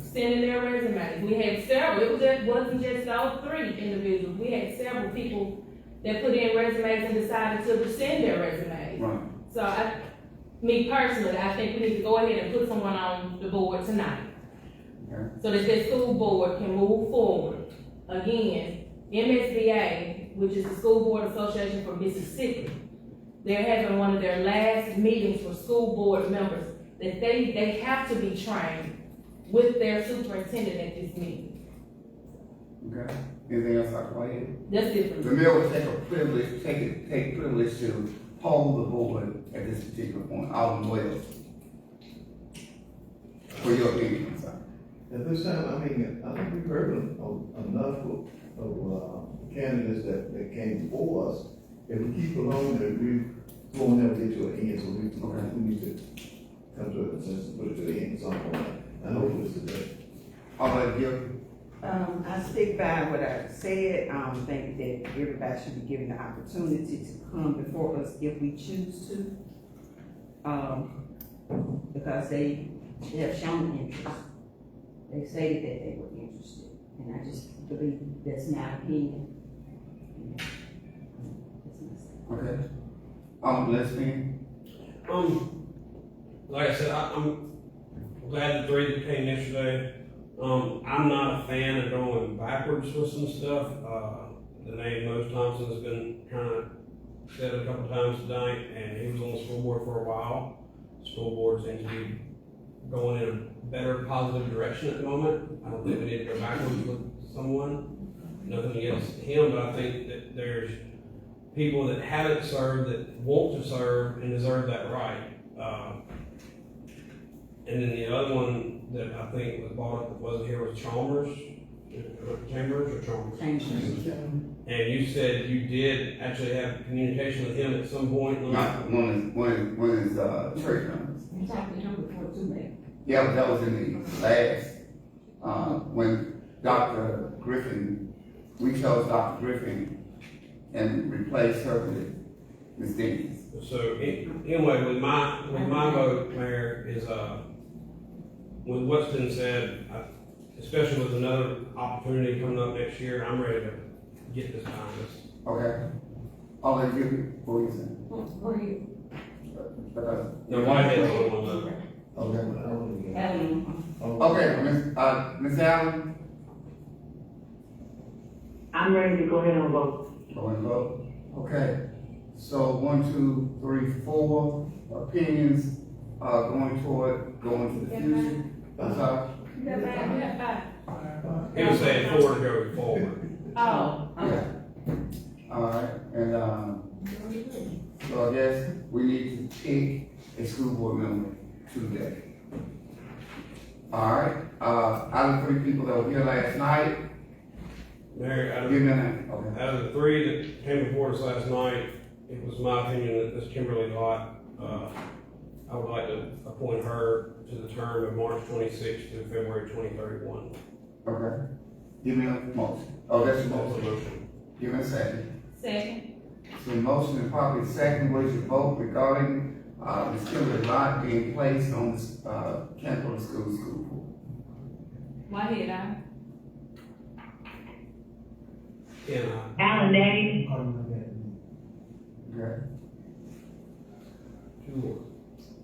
sending their resumes. We had several, wasn't just those 3 individuals. We had several people that put in resumes and decided to rescind their resumes. Right. So me personally, I think we need to go ahead and put someone on the board tonight. Okay. So that the school board can move forward. Again, MSBA, which is the School Board Association for Mississippi, they're having one of their last meetings for school board members, that they have to be trained with their superintendent at this meeting. Okay, anything else, Dr. Whitehead? That's different. The mayor will take privilege to hold the board at this particular point, Alderman Wells. For your opinion, I'm sorry. At this time, I mean, I think we've heard enough of candidates that came before us. If we keep along, that we won't never get to an end, so we need to come to a consensus, put it to the end at some point. And hopefully it's today. All right, Gil. I stick by what I said. I think that everybody should be given the opportunity to come before us if we choose to. Because they have shown interest. They stated that they were interested, and I just believe that's my opinion. Okay. Lesbian. Like I said, I'm glad the three that came yesterday. I'm not a fan of going backwards with some stuff. The name Mose Thompson has been kind of said a couple times tonight, and he was on the school board for a while. School board seems to be going in a better positive direction at the moment. I don't think we need to go backwards with someone. Nothing against him, but I think that there's people that haven't served that want to serve and deserve that right. And then the other one that I think was brought up that wasn't here was Chambers or Chambers. And you said you did actually have communication with him at some point. Not one is church members. You talked to him before too, man. Yeah, but that was in the last, when Dr. Griffin, we chose Dr. Griffin and replaced her with Ms. Dinkins. So anyway, with my vote, Mayor, is with what's been said, especially with another opportunity coming up next year, I'm ready to get this behind us. Okay. I'll let you, what were you saying? Go ahead. No, Whitehead's the only one though. Okay, Ms. Allen? I'm ready to go ahead and vote. Go and vote. Okay. So 1, 2, 3, 4 opinions going to the future. I'm sorry. He was saying 4 to go forward. Oh. Yeah. All right, and so I guess we need to pick a school board member today. All right, out of the 3 people that were here last night, Mayor, give me a name. Okay. out of the 3 that came before us last night, it was my opinion that this Kimberly Lott, I would like to appoint her to the term of March 26th to February 2031. Okay. Give me a motion. Oh, that's your That's the motion. motion. Give me a second. Second. So motion and probably second, what is your vote regarding Ms. Kimberly Lott being placed on this Canton School Board? Whitehead, aye. Alan Daddy. Okay. 2 more.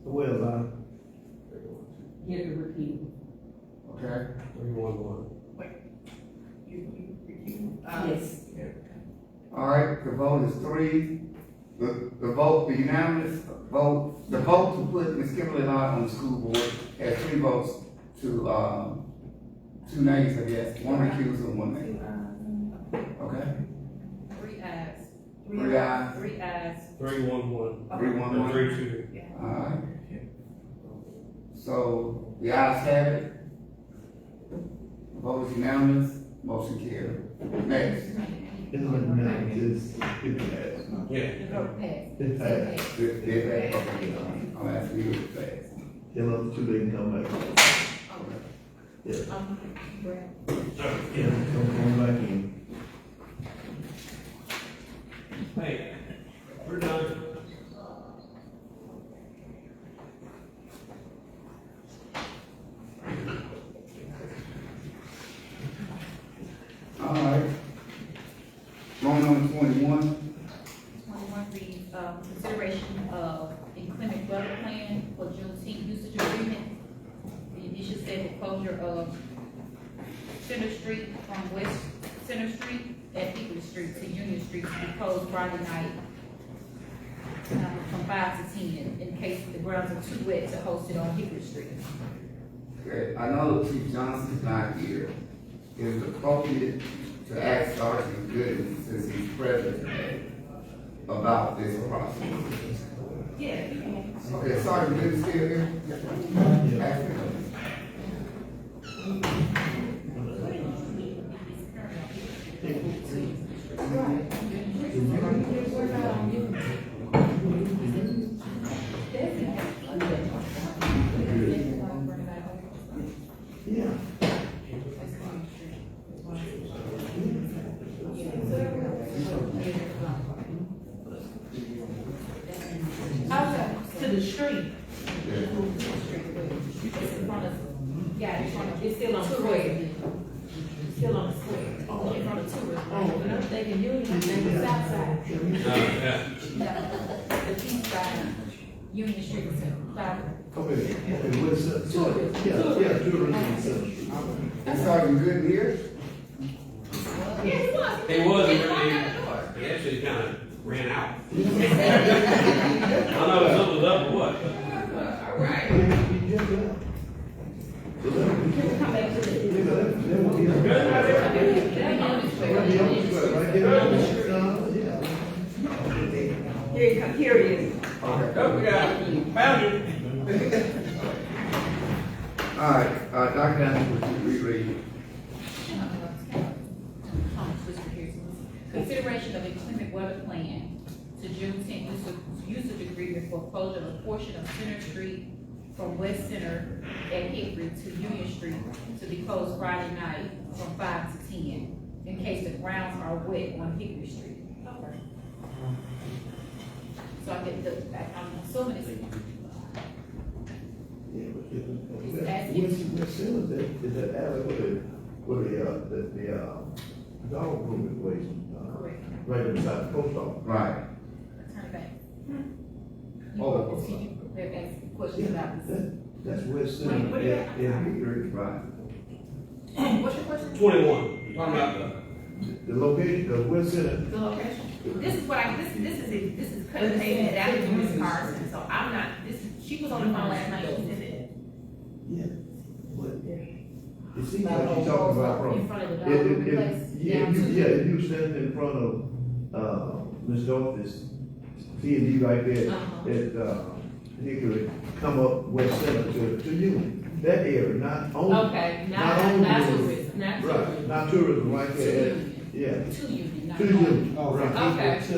Well, Get the repeat. Okay. 3, 1, 1. Yes. All right, the vote is 3. The vote, the unanimous vote, the vote to put Ms. Kimberly Lott on the school board has 3 votes to, 2 nays, I guess, 1 recusal and 1 nay. Okay? 3 ayes. 3 ayes. 3 ayes. 3, 1, 1. 3, 1, 1. 3, 2. All right. So the ayes have it. The vote is unanimous. Motion carried. Next. it's passed. Yeah. It's passed. Okay, I'm asking you to pass. Tell them the 2 they can come back. Yeah. Yeah, come back in. Hey, we're done. All right. Going on to 21. 21 reads, consideration of inclement weather plan for Juneteenth usage agreement. The initial said the closure of Center Street from West Center Street at Hickory Street to Union Street to be closed Friday night. from 5 to 10 in case the grounds are too wet to host it on Hickory Street. Okay, I know Chief Johnson's not here. Is it appropriate to ask Sergeant Gooden, since he's present today, about this process? Yeah, you can. Okay, Sergeant Gooden still here? Ask him. Yeah. To the street. It's in front of, yeah, it's still on the square. It's still on the square. In front of tourists. But I'm thinking Union, I'm thinking south side. Yeah. No, the east side, Union Street, south. Okay, what's that? Yeah, tourism center. Is Sergeant Gooden here? Yeah, He was, he actually kind of ran out. I don't know if something was up or what, but. Here he is. Oh, we got it. Found you. All right, Dr. Anderson, would you reread? Consideration of inclement weather plan to June 10th usage agreement for closure of a portion of Center Street from West Center at Hickory to Union Street to be closed Friday night from 5 to 10 in case the grounds are wet on Hickory Street. So I get I'm assuming it's. Yeah, but what's in that, is that alley where the dog room is waiting? Right beside the post office. Right. Turn it back. Oh. Can you prepare to ask questions about this? That's West Center. Wait, what do you have? in Hickory. Right. What's your question? 21. Talking about The location of West Center. The location. This is what this is cutting payment out to Ms. Carson, so I'm not, she was on the phone last night, she said it. Yeah. But it seems like you're talking about from. In front of the dog room place? Yeah, you standing in front of, Ms. Dorothy's T&D right there at, Hickory, come up West Center to Union. That area, not only. Okay, not not only tourism, not Right, tourism. not tourism, right there. Yeah. To Union, not To Union, right. Okay. To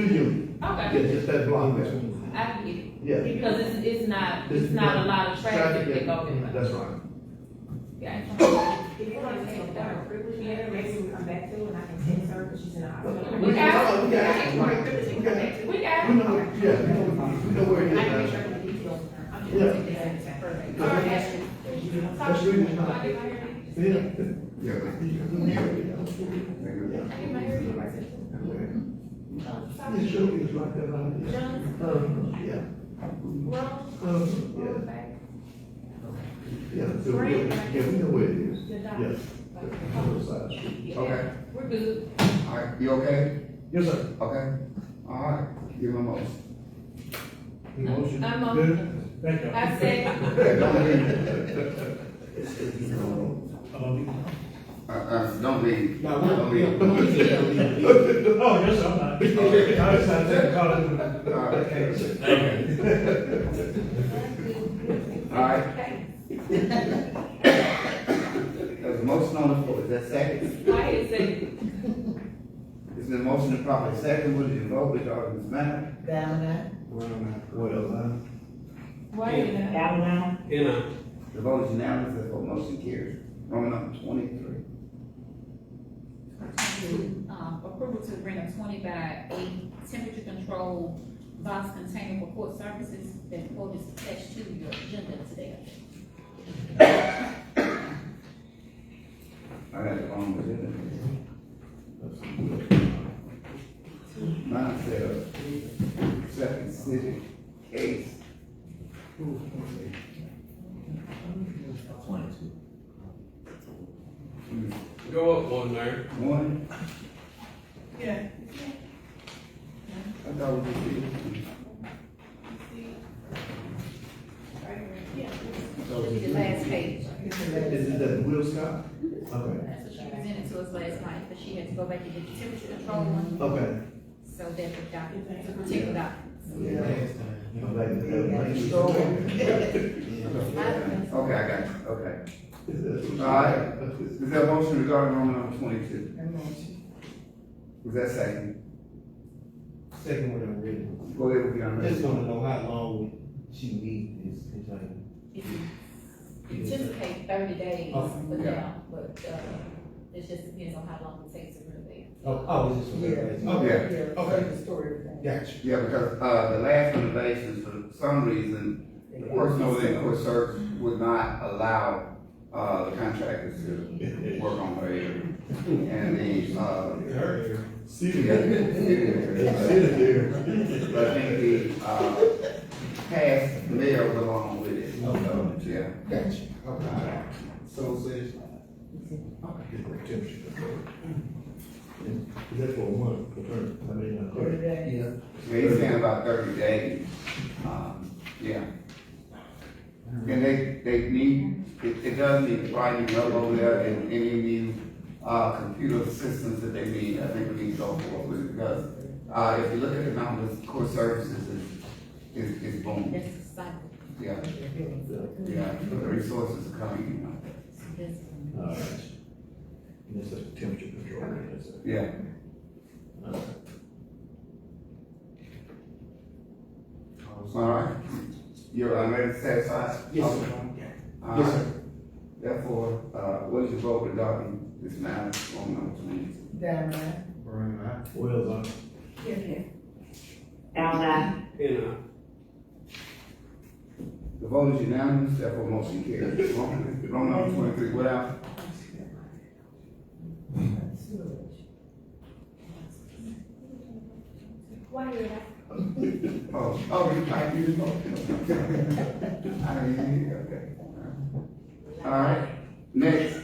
Union. Okay. Yeah, just that block there. I get it. Yeah. Because it's not a lot of traffic that go there. That's right. Yeah. If you want to take a better privilege here, maybe we'll come back to it and I can text her because she's in the hospital. We got it. We got it. We got it. We got We it. know, yeah, we know where it is. I can make now. sure the details. I'm just Yeah. gonna take that as perfect. All right. That's really nice. Yeah. Yeah. Yeah, sure, it's right there, right there. Yeah. Yeah. Yeah, so we know where it is. Yes. Other side of the street. Okay. We're good. All right, you okay? Yes, sir. Okay. All right, give him a motion. Motion. I'm on. Good? Thank you. I say, Don't leave. No, Don't leave. Oh, yes, I'm not. I just had to call it. All right. All right. There's a motion on the floor, is that second? go ahead, say. Is the motion to properly second, will you vote with Ms. Mann? Down there. Well, Why you know? Down now. You know, The vote is unanimous, therefore motion carries. Roman number 23. Approval to rent a 20 by 8 temperature controlled box container for court services. That quote is attached to your agenda today. I got the wrong agenda. Mine said, second city case. 22. go up one there. One, Yeah. I thought we did. last page. Is it the Will Scott? Okay, That's what she presented to us last night, but she had to go back and get the temperature control one, okay. so that the document, to protect the documents. I'm glad to Okay, I got you, okay. All right, is there a motion regarding Roman number 22? Was that second? Second one I'm ready. Go ahead with your Just unread. wanna know how long she need this container. If you anticipate 30 days Oh, for yeah. now, but, it just depends on how long it takes to renovate. Oh, it's just for that. Yeah. Okay, okay, Story. gotcha. Yeah, because, the last renovations, for some reason, the person over there in court service would not allow, the contractors to work on her area. And the, See yeah, but I think the, past mayor was along with it. Yeah. Gotcha, okay. So says. Is that for a month, for term? I mean, Yeah. Yeah, he's saying about 30 days. Yeah. And they need, it does need writing up over there and any new, computer systems that they need. I think we need to go forward with it because, if you look at the numbers, court services is booming. That's the cycle. Yeah, yeah, the resources are coming in. all right. And it's a temperature control, that's it. Yeah. All right. All right. You're ready to satisfied? Yes, Okay. sir. All Yes, right. sir. Therefore, what is your vote regarding this matter on number 20? Down there. Well, Al, The vote is unanimous, therefore motion carries. Wrong number 23, what else? Why did I? Oh, you typed your vote. I didn't hear, okay. All right, next.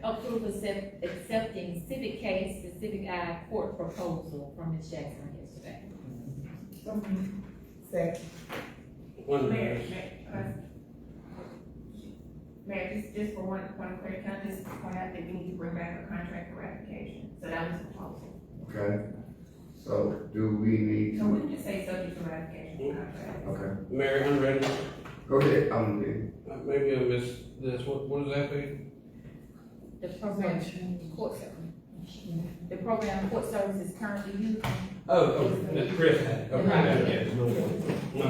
Approve accepting Civic Case, the Civic Eye Court proposal from Ms. Jackson yesterday. Second. Mayor, just for one quick, can I just point out that we need to bring back a contract for ratification, so that was the proposal. Okay, so do we need So we to? can just say subject to ratification of contract. Okay, Mary, unread, go ahead, I'm ready. maybe I missed this, what does that be? The program, court service. The program court service is currently using. Oh, that Chris had, okay, Right. yes. My,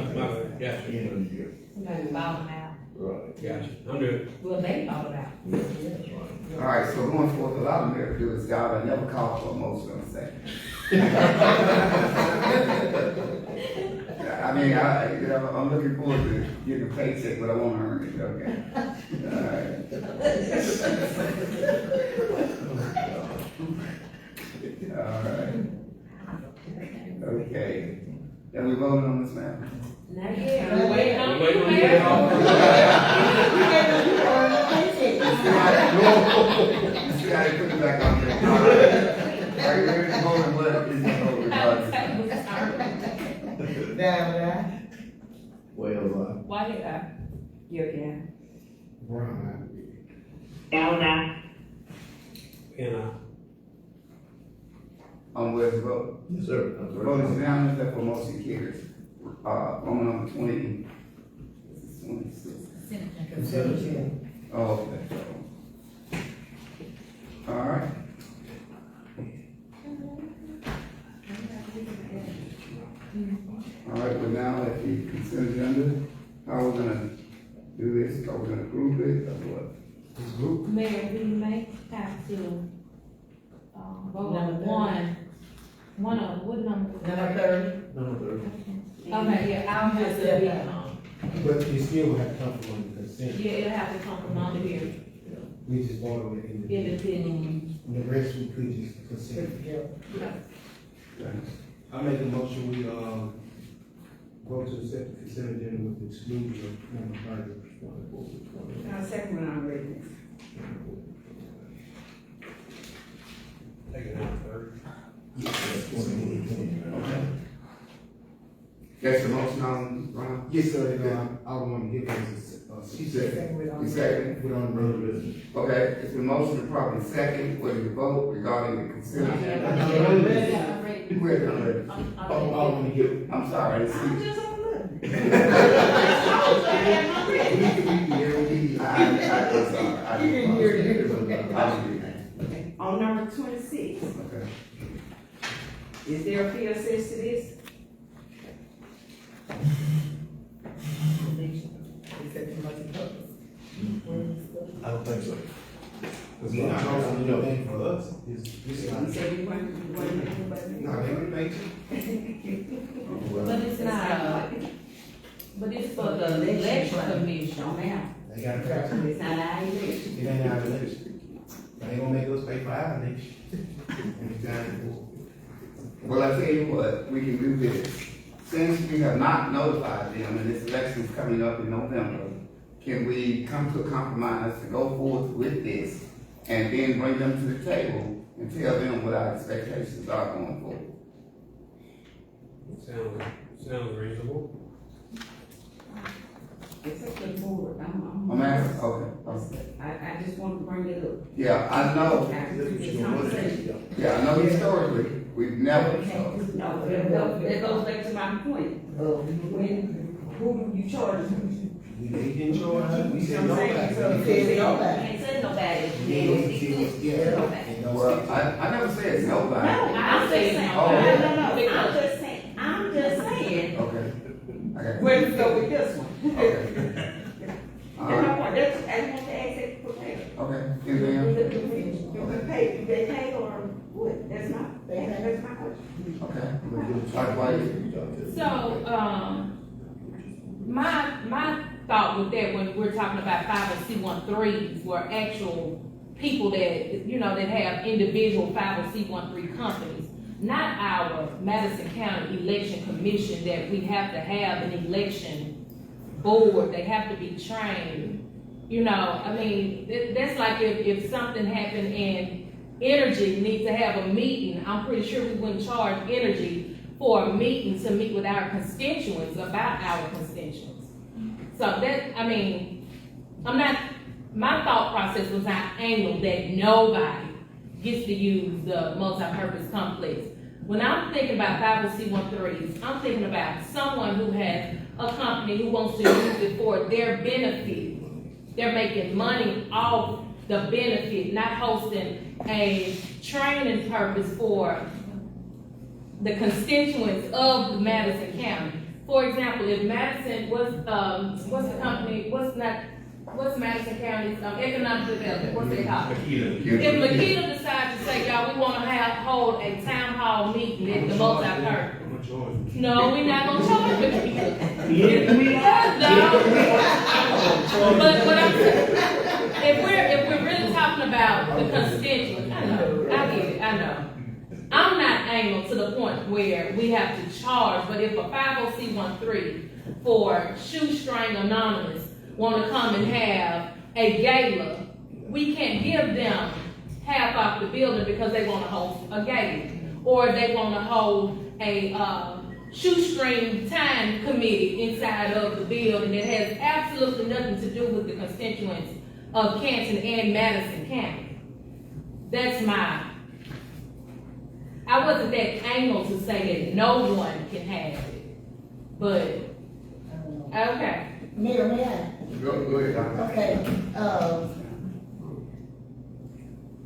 gotcha, end of the year. Somebody bought them out. Right. gotcha, I'm good. Well, they bought them out. That's right. All right, so going forth, allow the mayor to do his job, I never call for a motion on second. I mean, I'm looking forward to getting a paycheck, but I won't earn it, okay? All right. Okay, then we voted on this matter. Not yet, I'm waiting on Wait, you, wait, Mayor. You still gotta put it back on there. All right. Are you ready to vote on what is the vote regarding? Down there. Well, Why did I? yeah. Brown Al, And, On where's the vote? yes, sir. The vote is unanimous, therefore motion carries. Roman number 20. This is 26. Oh, okay. All right. All right, well now at the consent agenda, how we're gonna do this? Are we gonna group it or what? Mayor, we may have to, vote on one of, what number? Number 30. Number 30. Okay, yeah, I'll have to be, But it still will have to come from under consent. yeah, it'll have to come from under here, We just voted on it in the, independent. the rest we could just consent. I make a motion, we, go to the consent agenda with the exclusion of number 30. Now, second one I'm ready. take it out third. That's the motion on, Ron? Yes, sir, and, I want to get those, She said, You second? put on the road business. Okay, it's been motion to properly second, what do you vote regarding the consent? Wait, already. Oh, I want to give. I'm sorry, I didn't see. I'm just on the look. I'm sorry. I didn't hear you. On number 26, Okay. is there a fee assessed to this? Is that too much purpose? I don't think so. Because we're not charging anything for us. You said you weren't making budget. No, they would make it. But it's not, but it's for the election commission. No, ma'am. They got to fix it. It's not our election. It ain't our election. They ain't gonna make us pay for our election. And it's down Well, I tell you what, we can do this. Since we have not notified them and this election is coming up in November, can we come to a compromise to go forth with this and then bring them to the table and tell them what our expectations are going forward? Sounds reasonable. It's a good board. I'm asking, okay. I just want to bring it up. Yeah, I know, This conversation. yeah, I know historically, we've never, No, that goes back to my point. Who you charge? We didn't charge. We said You nobody. can't say nobody. Yeah. well, I never said nobody. I'm just saying, Oh. I'm just saying, Okay. Okay. where to go with this one. Okay. That's my point, that's, I just want to ask that question. Okay, anything else? Do they pay or what? That's my question. Okay. Dr. White? So, my thought with that, when we're talking about 501c13s, were actual people that, you know, that have individual 501c13 companies, not our Madison County Election Commission, that we have to have an election board, they have to be trained. You know, I mean, that's like if something happened and Energy needs to have a meeting, I'm pretty sure we wouldn't charge Energy for a meeting to meet with our constituents about our constituents. So that, I mean, my thought process was not angled that nobody gets to use the multi-purpose complex. When I'm thinking about 501c13s, I'm thinking about someone who has a company who wants to use it for their benefit. They're making money off the benefit, not hosting a training purpose for the constituents of Madison County. For example, if Madison what's the company, what's Madison County's economic development, what's it called? If Makita decides to say, y'all, we wanna hold a town hall meeting at the multi-purpose. No, we're not gonna charge Makita. But what I'm saying, if we're really talking about the constituents, I get it, I know. I'm not angled to the point where we have to charge, but if a 50c13 for Shoestring Anonymous want to come and have a gala, we can't give them half off the building because they want to host a gala, or they want to hold a shoestring time committee inside of the building that has absolutely nothing to do with the constituents of Canton and Madison County. That's I wasn't that angled to say that no one can have it, but, okay. Mayor, may I? Go ahead, Dr. Okay,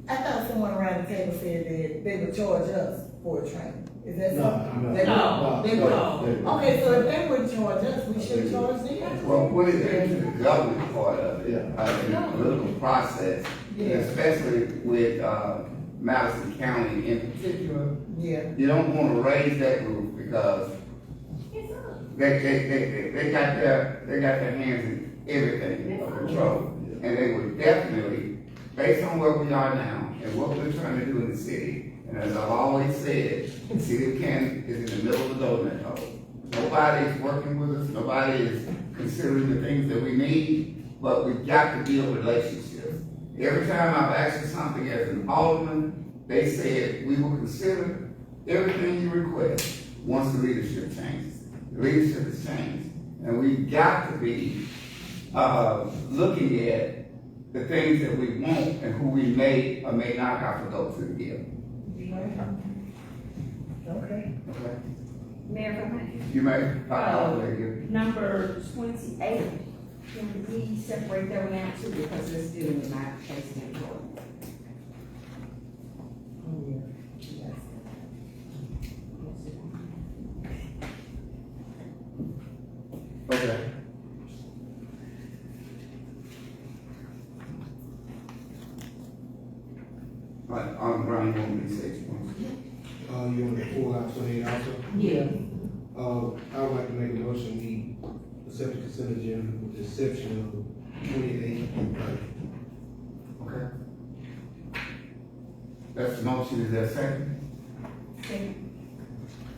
I thought someone around the table said that they would charge us for a training. Is that something? No. They would? No. Okay, so if they wouldn't charge us, we should charge them. Well, when it comes to the government part of it, in the political process, especially with Madison County in particular, you don't want to raise that roof because they got their hands in everything of control, and they would definitely, based on where we are now and what we're trying to do in the city, and as I've always said, the city of Canton is in the middle of the donut hole. Nobody is working with us. Nobody is considering the things that we need, but we've got to build relationships. Every time I've asked for something as an alderman, they said, we will consider everything you request once the leadership changes. The leadership has changed, and we've got to be looking at the things that we want and who we may or may not have to go to to get. Okay. Okay? Mayor, if I may. You may, Number 28, can we separate that one out too, because it's dealing with my case in court? Yes. okay. Right, on Brian, you want me to say something? You want to pull out 28 also? Yeah. I would like to make a motion, we accept the consent agenda with the exception of 28 and 30. Okay. That's the motion, is there a second? Second.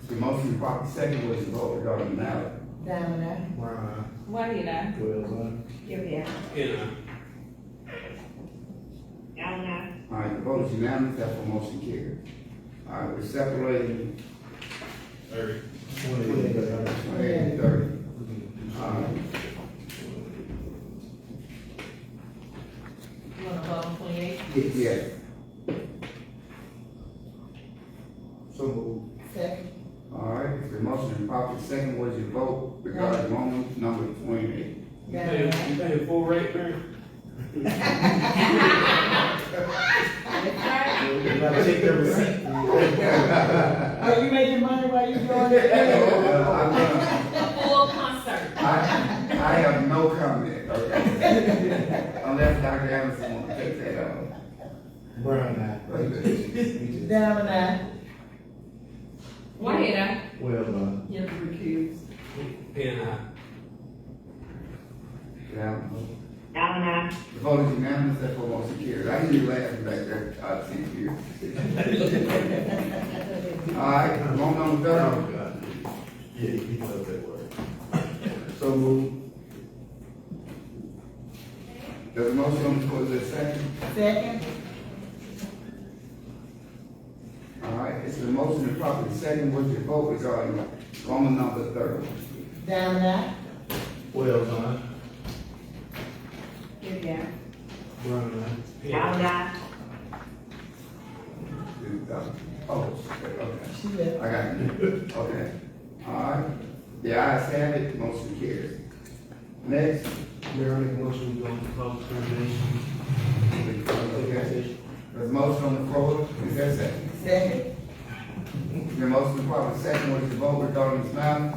The motion, properly second, was the vote regarding the matter. Diamond eye. Brown Why did I? eye. Wells eye. Give it out. And, All right, the vote is unanimous, therefore motion carries. All right, we're separating 30. 28 and 30. 28 and 30. All right. You wanna vote on 28? Yes. So moved. Second. All right, the motion properly second, was your vote regarding Roman number 28? You paying full rate, man? You gotta take the receipt. Are you making money while you doing it? A full concert. I have no comment, okay? Unless Dr. Anderson wants to take that out. Brown eye. Diamond eye. Why did I? Wells eye. You have to recuse. And, Yeah. The vote is unanimous, therefore motion carries. I hear you laughing back there, see you. All right, Roman number 30. Yeah, he knows that word. So moved. There's a motion on the floor, is there a second? Second. All right, it's the motion and properly second, what's your vote regarding Roman number 30? Diamond eye. Wells eye. Give it out. Brown eye. Oh, okay. She left. I got you. Okay. All right. The ayes have it, motion carries. Next. Mayor, I make a motion, we go into closed termination. Okay. There's a motion on the floor, is there a second? Second. The motion is properly second, what is the vote regarding this matter?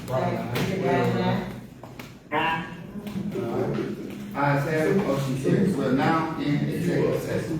Diamond eye. All right. Ayes have it, motion carries. We're now in executive session.